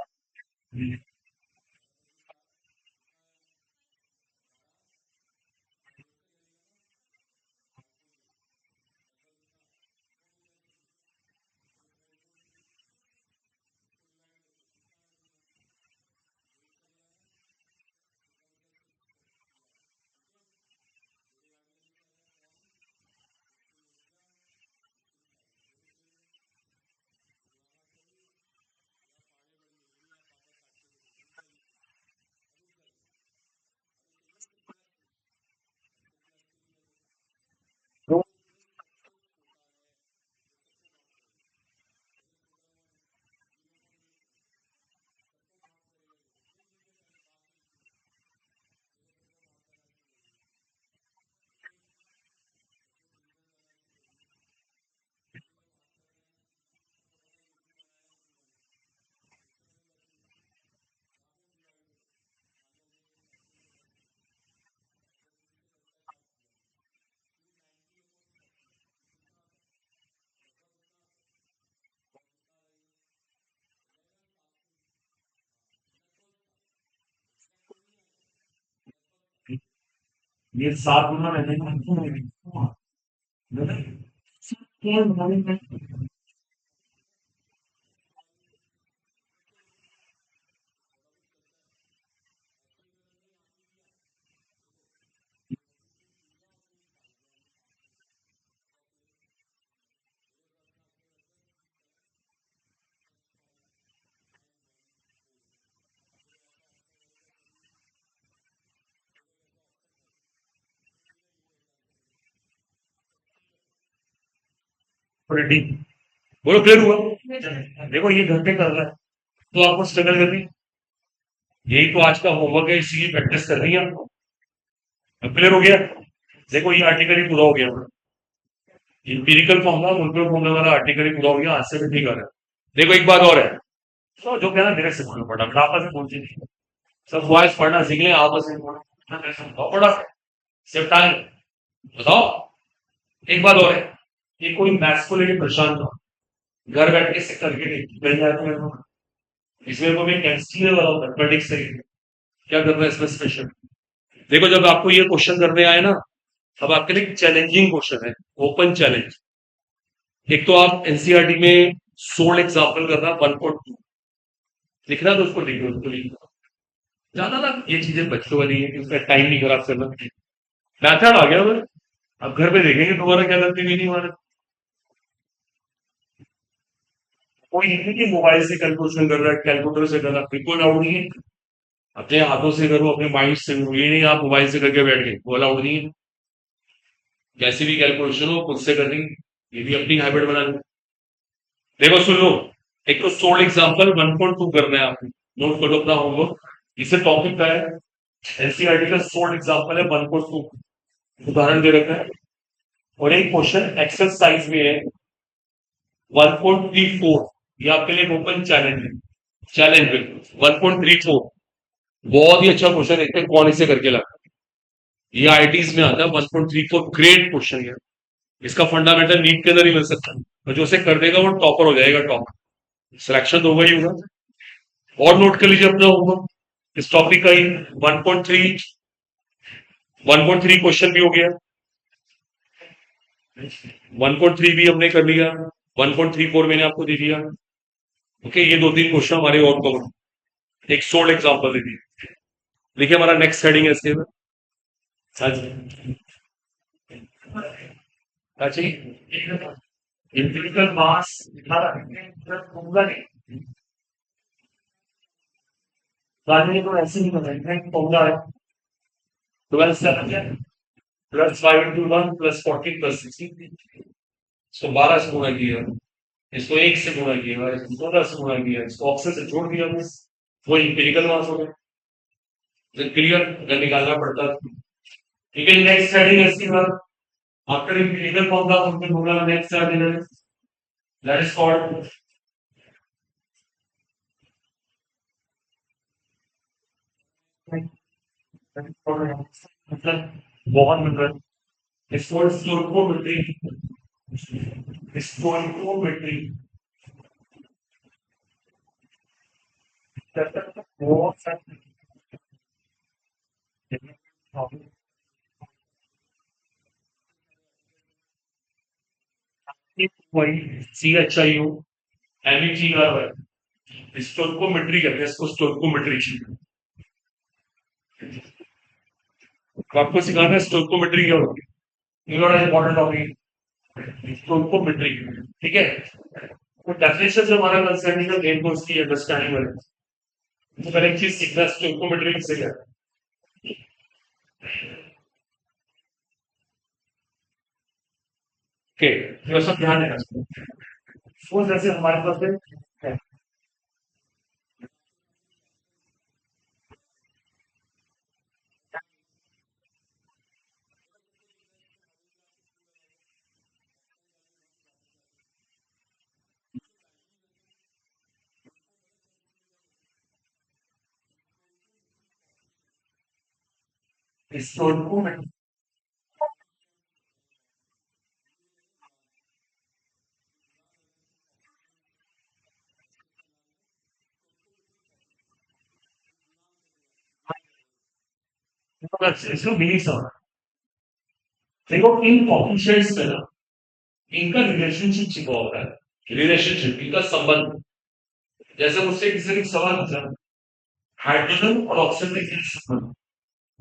तो ये सात गुना मैंने बोलो क्लियर हुआ देखो ये घंटे कर रहा है तो आपको स्ट्रगल करनी है। यही तो आज का होमवर्क है इसी प्रैक्टिस कर रही है आपको क्लियर हो गया देखो ये आर्टिकल ही पूरा हो गया इंपिरिकल फॉर्मूला मॉलिक्यूलर फॉर्मूला वाला आर्टिकल ही पूरा हो गया आज से भी ठीक आ रहा है देखो एक बात और है तो जो कहना मेरे से बोलना पड़ा आपस में बोलती नहीं सब बॉयज पढ़ना सीख लें आपस में पढ़ा सिर्फ टाइम बताओ एक बात और है कि कोई मैथ्स को लेकर परेशान था घर बैठ के से करके मिल जाए तो मेरे को इसमें को भी केमिस्ट्री वाला मैथमेटिक्स से क्या करना है इसमें स्पेशल देखो जब आपको ये क्वेश्चन करने आए ना अब आपके लिए चैलेंजिंग क्वेश्चन है ओपन चैलेंज एक तो आप एनसीईआरटी में सोल्ड एग्जाम्पल करना 1.2 लिखना तो उसको लिखो उसको लिखो ज्यादा ना ये चीजें बच्चों वाली है कि उसका टाइम नहीं खराब करना मैथड आ गया भाई अब घर पे देखेंगे तुम्हारा क्या गलती भी नहीं हमारा कोई नहीं कि मोबाइल से कैलकुलेशन कर रहा है कैलकुलेटर से कर रहा है बिल्कुल अलाउड नहीं है अपने हाथों से करो अपने माइंड से करो ये नहीं आप मोबाइल से करके बैठ गए वो अलाउड नहीं है कैसी भी कैलकुलेशन हो खुद से करनी ये भी अपनी हैबिट बना लो। देखो सुन लो, एक तो सोल्ड एग्जांपल 1.2 करना है आपको, नोट करो अपना होमवर्क। इसे टॉपिक का है, एनसीईआरटी का सोल्ड एग्जांपल है 1.2, उदाहरण दे रखा है। और एक क्वेश्चन एक्सरसाइज में है 1.34, ये आपके लिए ओपन चैलेंज है, चैलेंज बिल्कुल 1.34। बहुत ही अच्छा क्वेश्चन, देखते हैं कौन इसे करके लाता है। ये आईटीज में आता है 1.34, ग्रेट क्वेश्चन है। इसका फंडामेंटल नीट के अंदर ही मिल सकता है, और जो उसे कर देगा वो टॉपर हो जाएगा, टॉप सिलेक्शन तो होगा ही होगा। और नोट कर लीजिए अपना होमवर्क, इस टॉपिक का ही 1.3, 1.3 क्वेश्चन भी हो गया, 1.3 भी हमने कर लिया, 1.34 मैंने आपको दे दिया। ओके, ये दो तीन क्वेश्चन हमारे और कवर, एक सोल्ड एग्जांपल दे दिया। देखिए हमारा नेक्स्ट हेडिंग है इसके में। हाँ जी, हाँ जी, एम्पिरिकल मास होगा नहीं, गाने को ऐसे नहीं बनाएंगे, होगा 12 प्लस 5 into 1 प्लस 14 प्लस 16, इसको 12 से गुणा किया, इसको 1 से गुणा किया, इसको 16 से गुणा किया, इसको ऑप्शन से जोड़ दिया, बस वो इंपेरिकल मास हो गया। क्लियर, अगर निकालना पड़ता है। ठीक है, नेक्स्ट हेडिंग है इसकी बात, आफ्टर इंपेरिकल फॉर्मूला हमने बोला, नेक्स्ट हेडिंग है दैट इज कॉल्ड मतलब बहुत मतलब इसको स्टोइकोमेट्री, स्टोइकोमेट्री बहुत सारे वही C H I U M E G R Y, stoichiometry कहते हैं इसको, स्टोइकोमेट्री। तो आपको सिखाना है स्टोइकोमेट्री क्या होती है, ये बड़ा इंपॉर्टेंट टॉपिक स्टोइकोमेट्री। ठीक है, तो डेफिनेशन से हमारा कंसर्निंग है मेन कोर्स की अंडरस्टैंडिंग वाले, तो पहले एक चीज सीखना, स्टोइकोमेट्री किसे क्या है। ओके, तो सब ध्यान रखना। सपोज जैसे हमारे पास है स्टोइकोमेट्री, इसको भी समझ, देखो इन कोफिशिएंट्स में ना इनका रिलेशनशिप छिपा होता है, रिलेशनशिप इनका संबंध। जैसे मुझसे किसी ने सवाल पूछा, हाइड्रोजन और ऑक्सीजन के बीच संबंध,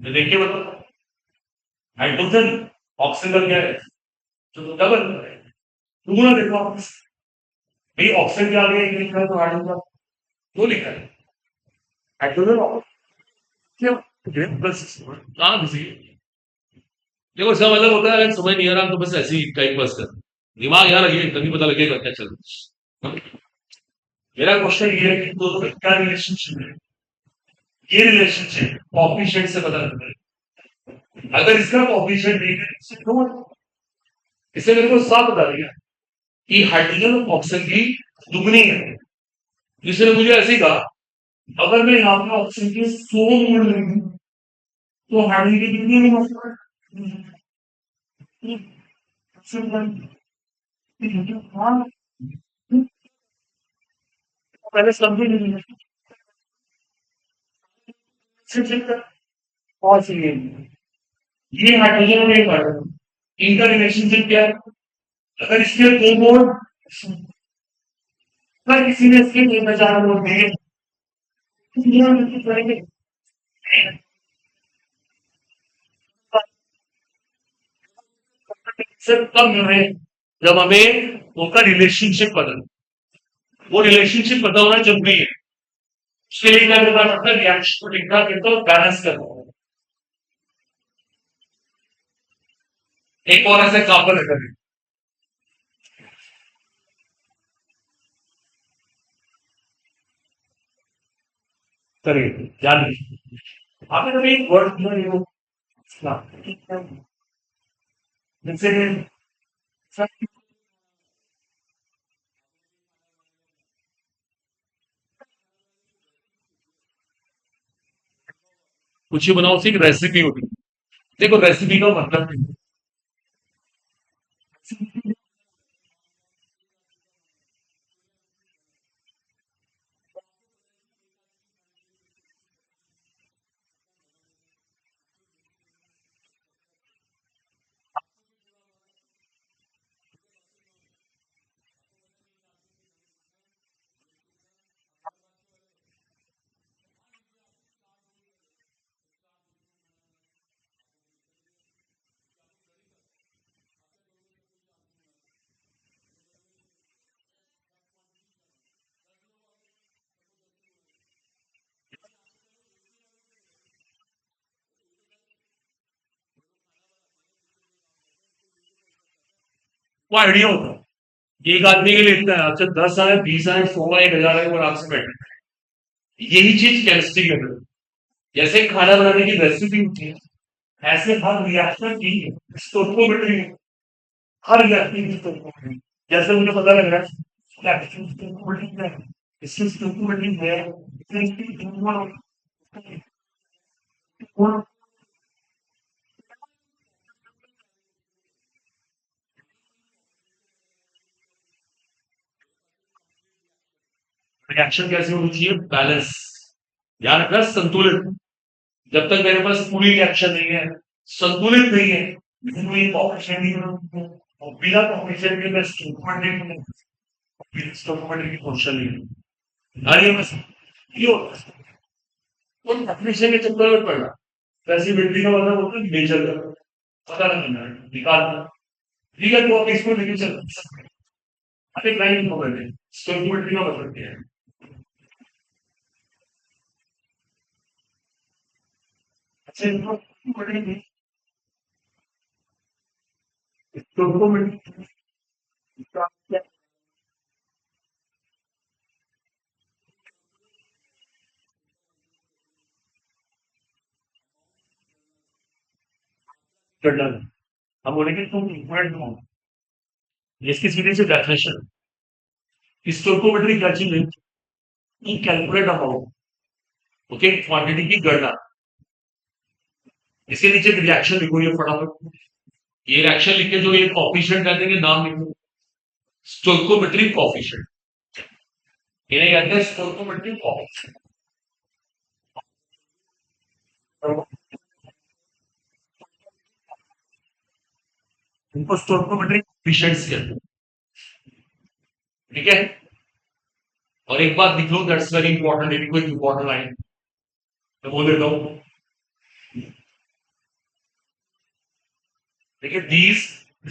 तो देखिए मतलब हाइड्रोजन ऑक्सीजन का क्या है, तो डबल दूसरा देखो आप, भाई ऑक्सीजन के आगे एक लिखा है तो हाइड्रोजन दो लिखा है, हाइड्रोजन क्यों प्लस कहाँ किसी, देखो इसका मतलब होता है अगर समझ नहीं आ रहा तो बस ऐसे ही टाइम पास कर, दिमाग यहाँ लगे तभी पता लगेगा क्या चल रहा है। मेरा क्वेश्चन ये है कि दोनों में क्या रिलेशनशिप है, ये रिलेशनशिप कॉफिशिएंट से पता लगता है। अगर इसका कॉफिशिएंट नहीं है इससे क्यों, इसे मेरे को साफ बता दिया कि हाइड्रोजन और ऑक्सीजन की दुगनी है। जिसने मुझे ऐसे ही कहा, अगर मैं यहाँ पे ऑक्सीजन के 100 मोल ले लूं तो हाइड्रोजन की कितनी होगी, पहले समझे नहीं और ये हाइड्रोजन और एक हाइड्रोजन, इनका रिलेशनशिप क्या है, अगर इसके दो मोल, अगर किसी ने इसके एक हजार मोल दिए तो ये करेंगे सिर्फ तब मिल रहे जब हमें उनका रिलेशनशिप पता, वो रिलेशनशिप पता होना जरूरी है। उसके लिए क्या करना पड़ता है, रिएक्शन को लिखना फिर तो बैलेंस करना। एक और ऐसे एग्जाम्पल है, करिए याद रखिए। आपने कभी एक वर्ड सुना ये वो सुना जैसे कुछ ही बनाओ, उसकी एक रेसिपी होती है। देखो रेसिपी का मतलब वो आइडिया होता है। एक आदमी के लिए इतना है, अच्छा 10 आए, 20 आए, 100 आए, 1,000 आए, वो आराम से बैठे। यही चीज केमिस्ट्री के अंदर, जैसे खाना बनाने की रेसिपी होती है, ऐसे हर रिएक्शन की स्टोइकोमेट्री, हर रिएक्शन की स्टोइकोमेट्री। जैसे मुझे पता लग रहा है क्या स्टोइकोमेट्री क्या है, इसकी स्टोइकोमेट्री है, रिएक्शन कैसे होनी चाहिए, बैलेंस, ध्यान रखना संतुलित। जब तक मेरे पास पूरी रिएक्शन नहीं है, संतुलित नहीं है, कोई कॉपरेशन नहीं है, और बिना कॉपरेशन के मैं स्टोइकोमेट्री की क्वेश्चन नहीं है। अरे बस ये होता है, उन कॉपरेशन के चक्कर में पड़ना। वैसे बिल्डिंग का मतलब होता है नेचर का पता लगना है, निकालना। ठीक है, तो आप इसको लेके चल सकते हैं। अब एक लाइन को बैठे स्टोइकोमेट्री का मतलब क्या है। अच्छा इनको पढ़ेंगे स्टोइकोमेट्री का क्या करना है। हम बोलेंगे तुम इक्वल हो, इसकी सीधी सी डेफिनेशन स्टोइकोमेट्री क्या चीज है, कि कैलकुलेट अमाउंट, ओके, क्वांटिटी की गणना। इसके नीचे रिएक्शन लिखो ये फटाफट, ये रिएक्शन लिख के जो ये कॉफिशिएंट कहते हैं नाम लिखो, स्टोइकोमेट्रिक कॉफिशिएंट, इन्हें कहते हैं स्टोइकोमेट्रिक कॉफिशिएंट। इनको स्टोइकोमेट्रिक कॉफिशिएंट्स कहते हैं। ठीक है, और एक बात लिख लो, दैट्स वेरी इंपॉर्टेंट, इनको एक इंपॉर्टेंट लाइन मैं बोल देता हूँ। देखिए दीज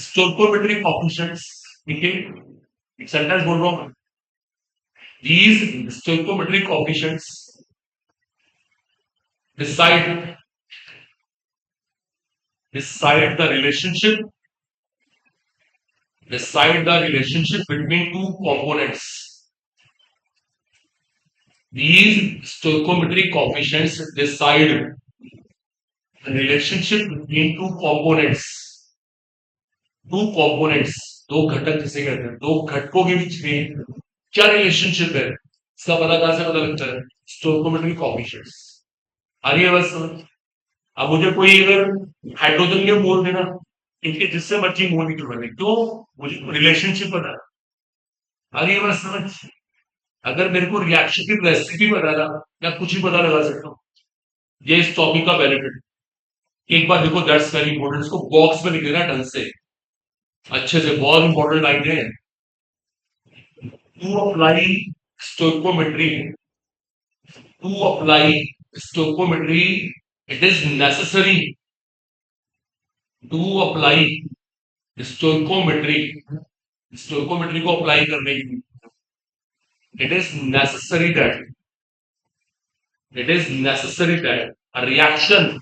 स्टोइकोमेट्रिक कॉफिशिएंट्स, ठीक है, एक सेंटेंस बोल रहा हूँ, these stoichiometric coefficients decide decide the relationship the relationship between two components. These stoichiometric coefficients decide the relationship between two components. Two components, दो घटक जिसे कहते हैं, दो घटकों के बीच में क्या रिलेशनशिप है, इसका पता कहां से पता लगता है, स्टोइकोमेट्रिक कॉफिशिएंट्स। आ रही है बस समझ। अब मुझे कोई अगर हाइड्रोजन के मोल देना, इनके जिससे मर्जी मोलिक्यूल बने, क्यों, मुझे रिलेशनशिप पता है। आगे बात समझ। अगर मेरे को रिएक्शन की रेसिपी बता रहा, मैं कुछ भी पता लगा सकता हूँ। ये इस टॉपिक का बेनिफिट। एक बार देखो, दैट्स वेरी इंपॉर्टेंट, इसको बॉक्स में लिख देना ढंग से, अच्छे से, बहुत इंपॉर्टेंट लाइन है। To apply stoichiometry, to apply stoichiometry, it is necessary to apply stoichiometry, stoichiometry को अप्लाई करने के लिए it is necessary that a reaction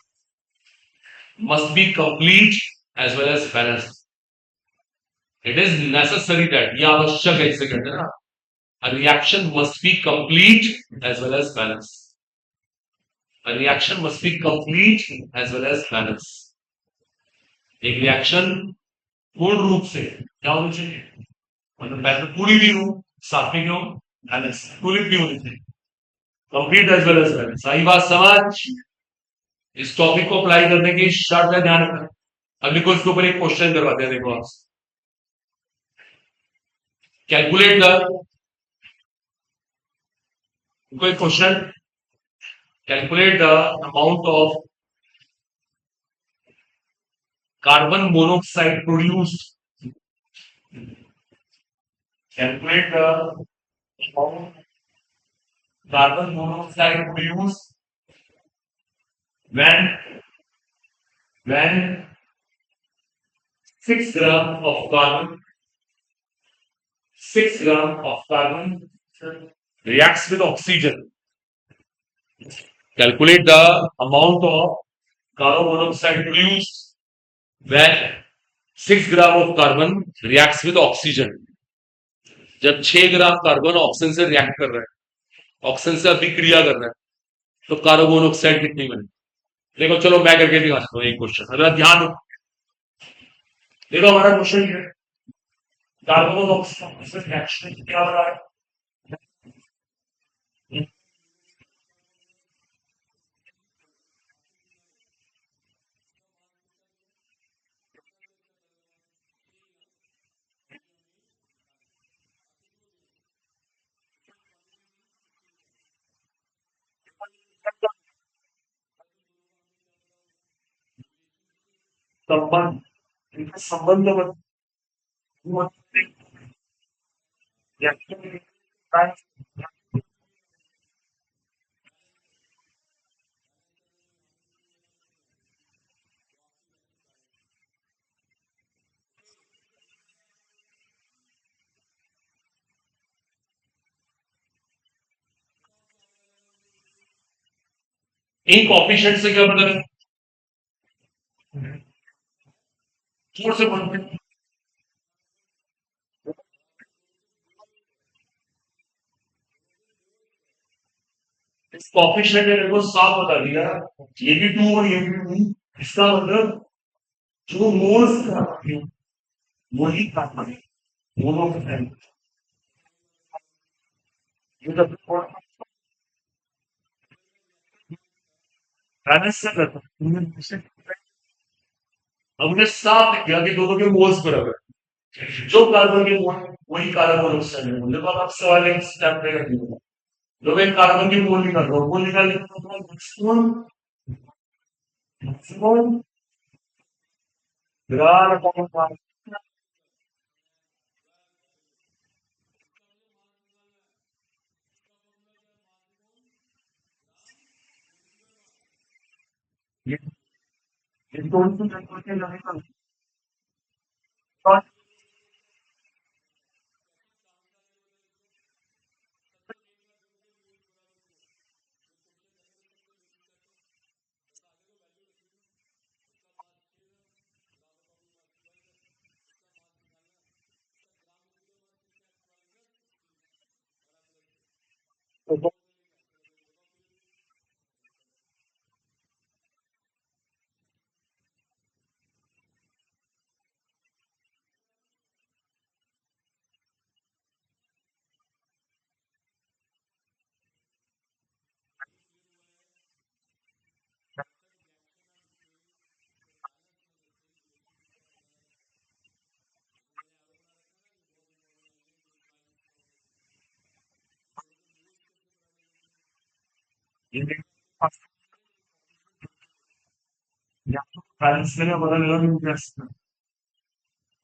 must be complete as well as balanced. It is necessary that ये आवश्यक है, इसे कहते हैं ना, a reaction must be complete as well as balanced. A reaction must be complete as well as balanced. एक reaction पूर्ण रूप से क्या होनी चाहिए, मतलब पहले तो पूरी भी हो, साथ में क्यों बैलेंस पूरी भी होनी चाहिए, complete as well as balance. सही बात समझ। इस टॉपिक को अप्लाई करने की शर्त है, ध्यान रखना। अभी को इसके ऊपर एक क्वेश्चन करवाते हैं, देखो आप। कैलकुलेट द, कोई question, calculate the amount of carbon monoxide produced, calculate the amount carbon monoxide produced when when 6 gram of carbon, 6 gram of carbon reacts with oxygen. Calculate the amount of carbon monoxide produced when 6 gram of carbon reacts with oxygen. जब 6 gram carbon oxygen से react कर रहा है, oxygen से अभिक्रिया कर रहा है, तो कार्बन मोनोऑक्साइड कितनी बने। देखो चलो मैं करके दिखाता हूँ एक क्वेश्चन, अगर ध्यान दो। देखो हमारा क्वेश्चन है, कार्बन मोनोऑक्साइड रिएक्शन क्या हो रहा है। संबंध, इनका संबंध इन कॉफिशिएंट से क्या मतलब है, जोर से बोलो। इस कॉफिशिएंट ने मेरे को साफ बता दिया, ये भी टू और ये भी टू, इसका मतलब जो मोल्स का वही कार्बन दोनों के टाइम ये जब बैलेंस से करता हमने साफ किया कि दोनों के मोल्स बराबर है। जो कार्बन के मोल वही कार्बन मोनोऑक्साइड है, मतलब आप सवाल एक स्टेप पे कर दिया। तो मैं कार्बन की मोल निकाल रहा हूँ, मोल निकालने का मतलब मैक्सिमम, मैक्सिमम ग्राम अपॉन, ये ये कौन सी कैलकुलेशन लगाएगा। बैलेंस करना पता लगा नहीं क्या।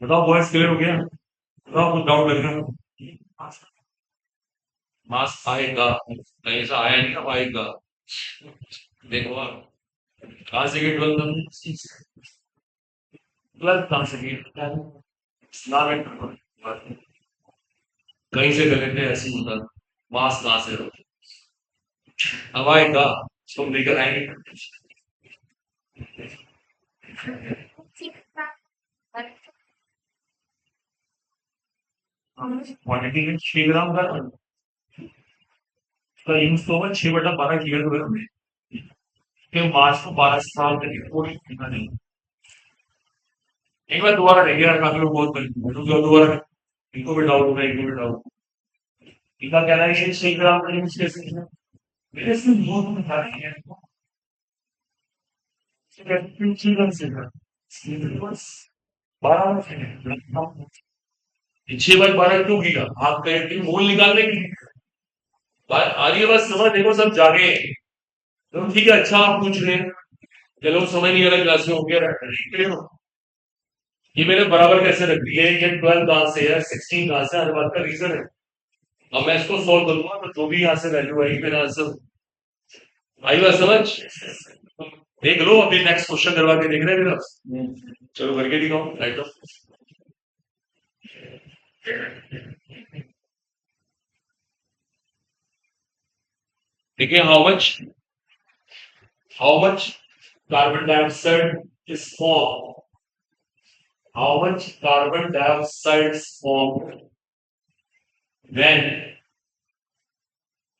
बताओ बॉयज क्लियर हो गया, बताओ कुछ डाउट लग रहा है। मास आएगा, कहीं से आया नहीं, अब आएगा। देखो आप कहाँ से गेट बंद, ट्वेल्थ कहाँ से गेट ना में कहीं से कर लेते हैं, ऐसे ही होता। मास कहाँ से, अब आएगा, तुम लेकर आएंगे। क्वांटिटी में 6 ग्राम का यूज तो होगा, 6/12 क्लियर करो। कि मार्च को 12 साल तक कोई टीका नहीं। एक बार दोबारा देंगे यार, काफी लोग बहुत कंफ्यूज हो, दोबारा इनको भी डाउट होगा, इनको भी डाउट। टीका कह रहा है ये 6 ग्राम का यूज कैसे किया? मेरे से बहुत बता रही है, चीज से बस 12 6/12 क्यों किया? आप कहें कि मूल निकालने के लिए। आ रही है बस समझ, देखो सब जागे हैं। तो ठीक है, अच्छा आप पूछ रहे हैं, चलो समझ नहीं आ रहा, क्लास में हो गया रहा। ये मैंने बराबर कैसे रख दिया है, ये 12 कहां से है, 16 कहां से, हर बात का रीजन है। अब मैं इसको सॉल्व करूंगा तो जो भी यहाँ से वैल्यू आएगी मेरा आंसर। आई बात समझ? देख लो, अभी नेक्स्ट क्वेश्चन करवा के देख रहे हैं मेरा। चलो करके दिखाओ, राइट ऑफ। देखिए, how much carbon dioxide is form, how much carbon dioxide form when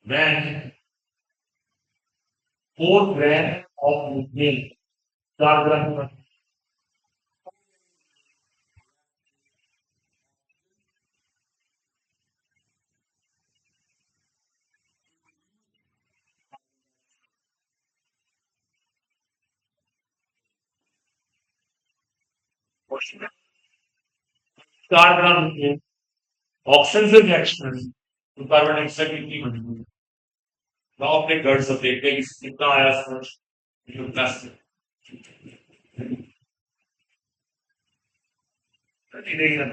when 4 grams of milk, 4 ग्राम। चार ग्राम ऑक्सीजन से रिएक्शन तो कार्बन डाइऑक्साइड कितनी बनेगी? तो अपने घर से देखते हैं कि कितना आया समझ, प्लस नहीं ना।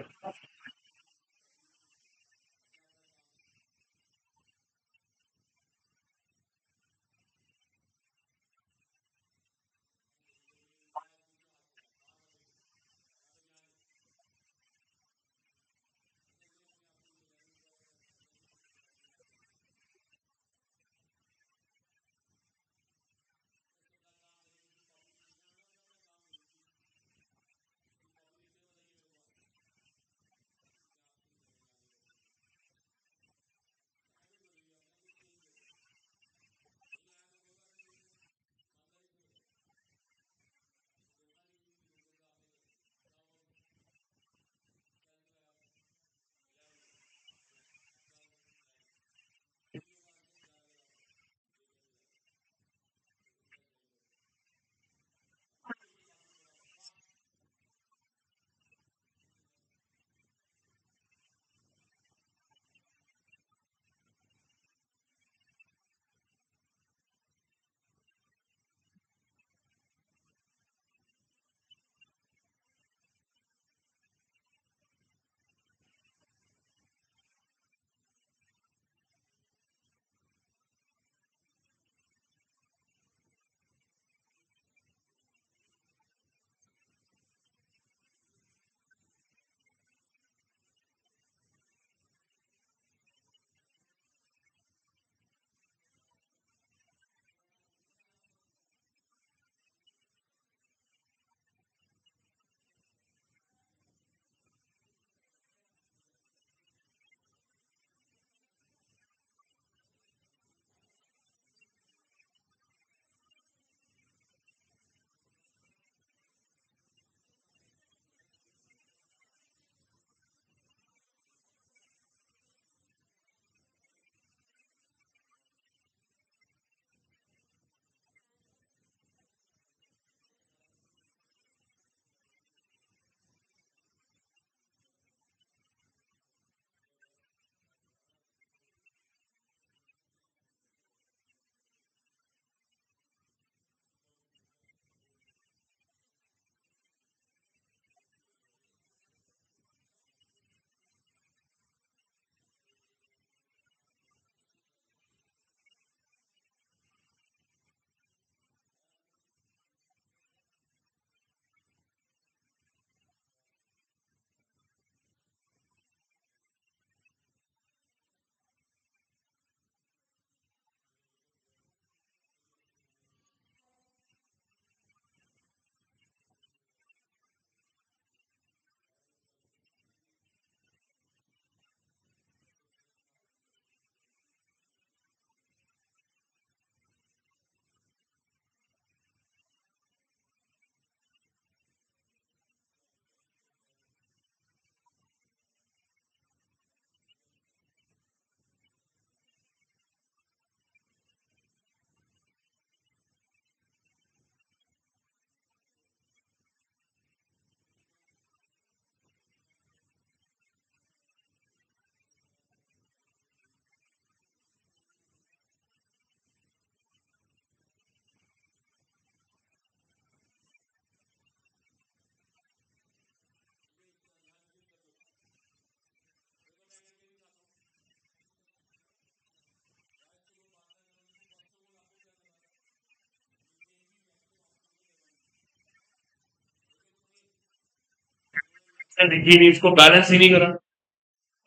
दिखी नहीं, इसको बैलेंस ही नहीं करा।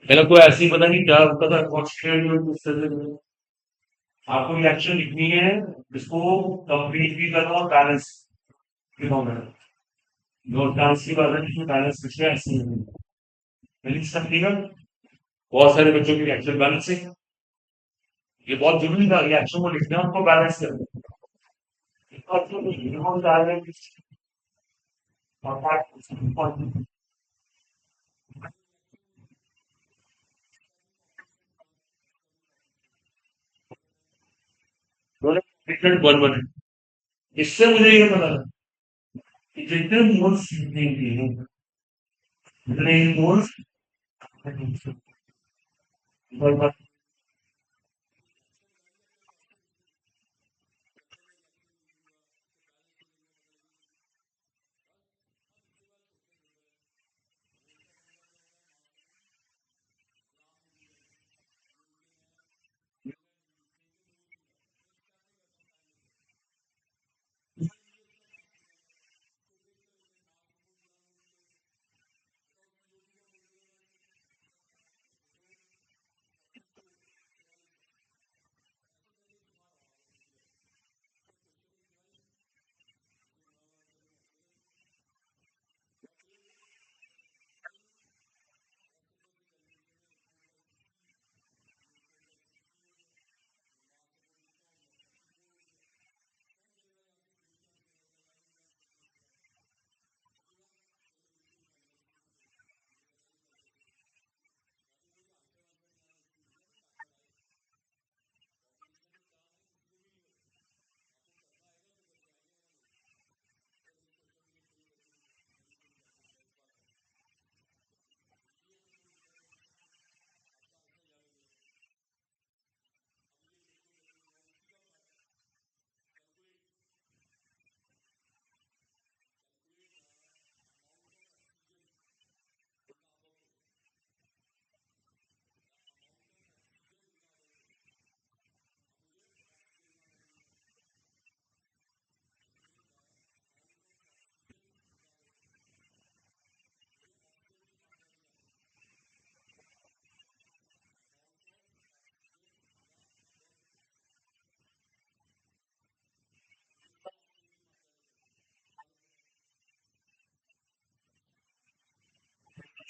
मेरा को ऐसे ही पता नहीं क्या होता था, कॉन्स्टेंट आपको रिएक्शन लिखनी है, इसको कंप्लीट भी करना और बैलेंस भी होना है। दो डांस की बात है, इसमें बैलेंस कुछ ऐसे ही नहीं है। मेरी सकती है बहुत सारे बच्चों की रिएक्शन बैलेंसिंग, ये बहुत जरूरी था रिएक्शन को लिखना, उनको बैलेंस करना। और जो यूनिफॉर्म डाल रहे हैं, और दोनों डिफरेंट वन बने। इससे मुझे ये पता लगा कि जितने मोल्स सीखेंगे, जितने मोल्स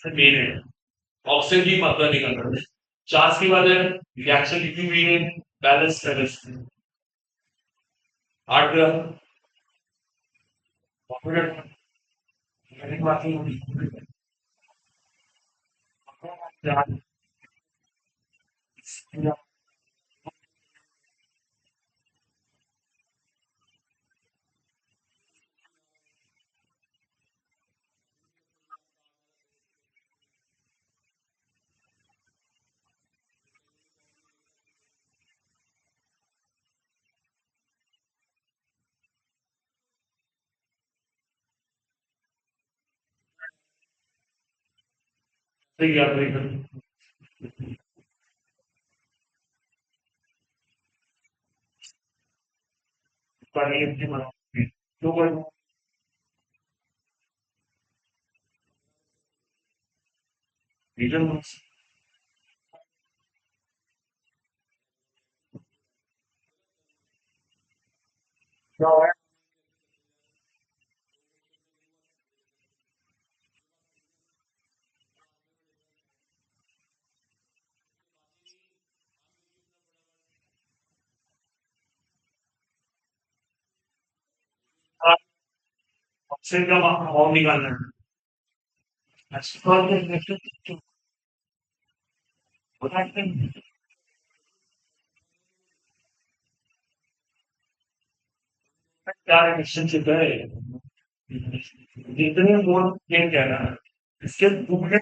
मेन है, ऑक्सीजन की मात्रा निकालना है। चार्ज की बात है, रिएक्शन लिखी हुई है, बैलेंस बैलेंस 8 ग्राम सही याद रहेगा। पानी की मात्रा तो रीजन क्या है, ऑक्सीजन का अमाउंट निकालना है। ऐसी बात है, बताते हैं क्या रिलेशनशिप है, जितने मोल गेन कहना है इसके दुगने।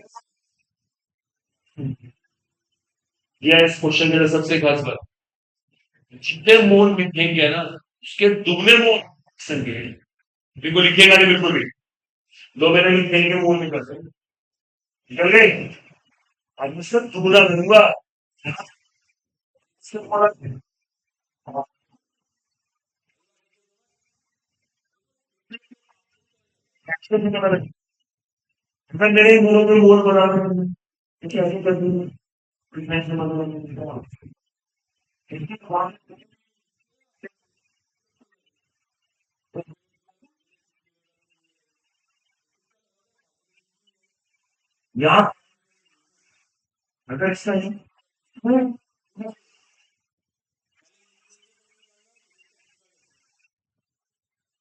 यह इस क्वेश्चन के लिए सबसे खास बात, जितने मोल लिखेंगे ना उसके दुगने मोल ऑक्सीजन के, बिल्कुल लिखेगा नहीं बिल्कुल भी, दो महीने लिखेंगे मोल नहीं करते, निकल गए। अब इसका दुगना करूंगा, इससे फर्क एक्शन भी करना फिर मेरे मुंह पे बोल बना रहे कैसे कर दूंगी फिटनेस में मतलब यार अगर इसका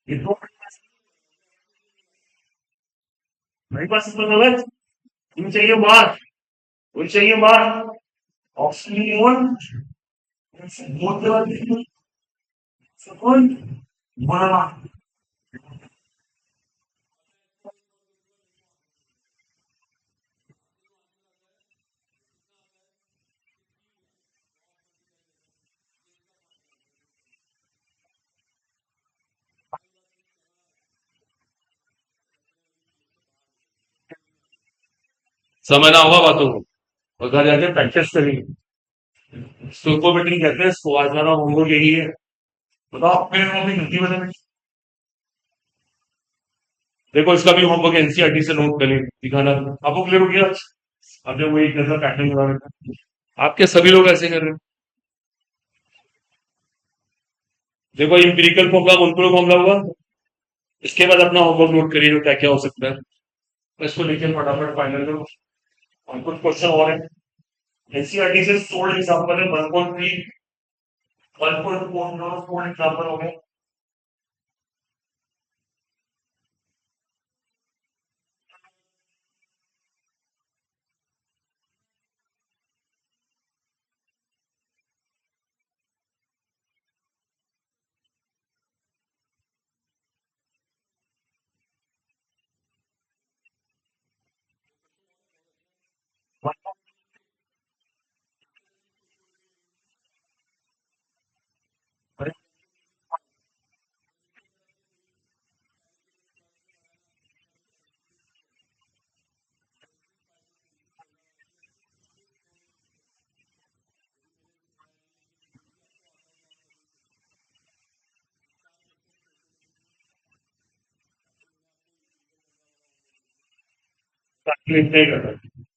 ये दो मेरे पास तो गलत तुम चाहिए मार वो चाहिए मार ऑक्सीजन मोटिवेशन सुकून बड़ा समय ना होगा बातों को और घर जाके प्रैक्टिस करेंगे सुपर मीटिंग कहते हैं इसको आज हमारा होमवर्क यही है बताओ अपने होमवर्क हिंदी में देखो इसका भी होमवर्क एनसीईआरटी से नोट कर दिखाना आपको क्लियर हो गया आपने वही जैसा पैटर्न बना रखा है। आपके सभी लोग ऐसे कर रहे हैं देखो इंपिरिकल फॉर्मूला मुनकुल फॉर्मूला हुआ इसके बाद अपना होमवर्क नोट करिए जो क्या क्या हो सकता है मैं इसको लेके फटाफट फाइनल करूँ और कुछ क्वेश्चन और है एनसीईआरटी से सोल्ड एग्जाम्पल है 1.3 1.4 फोर एग्जाम्पल हो गए कैलकुलेट नहीं कर रहा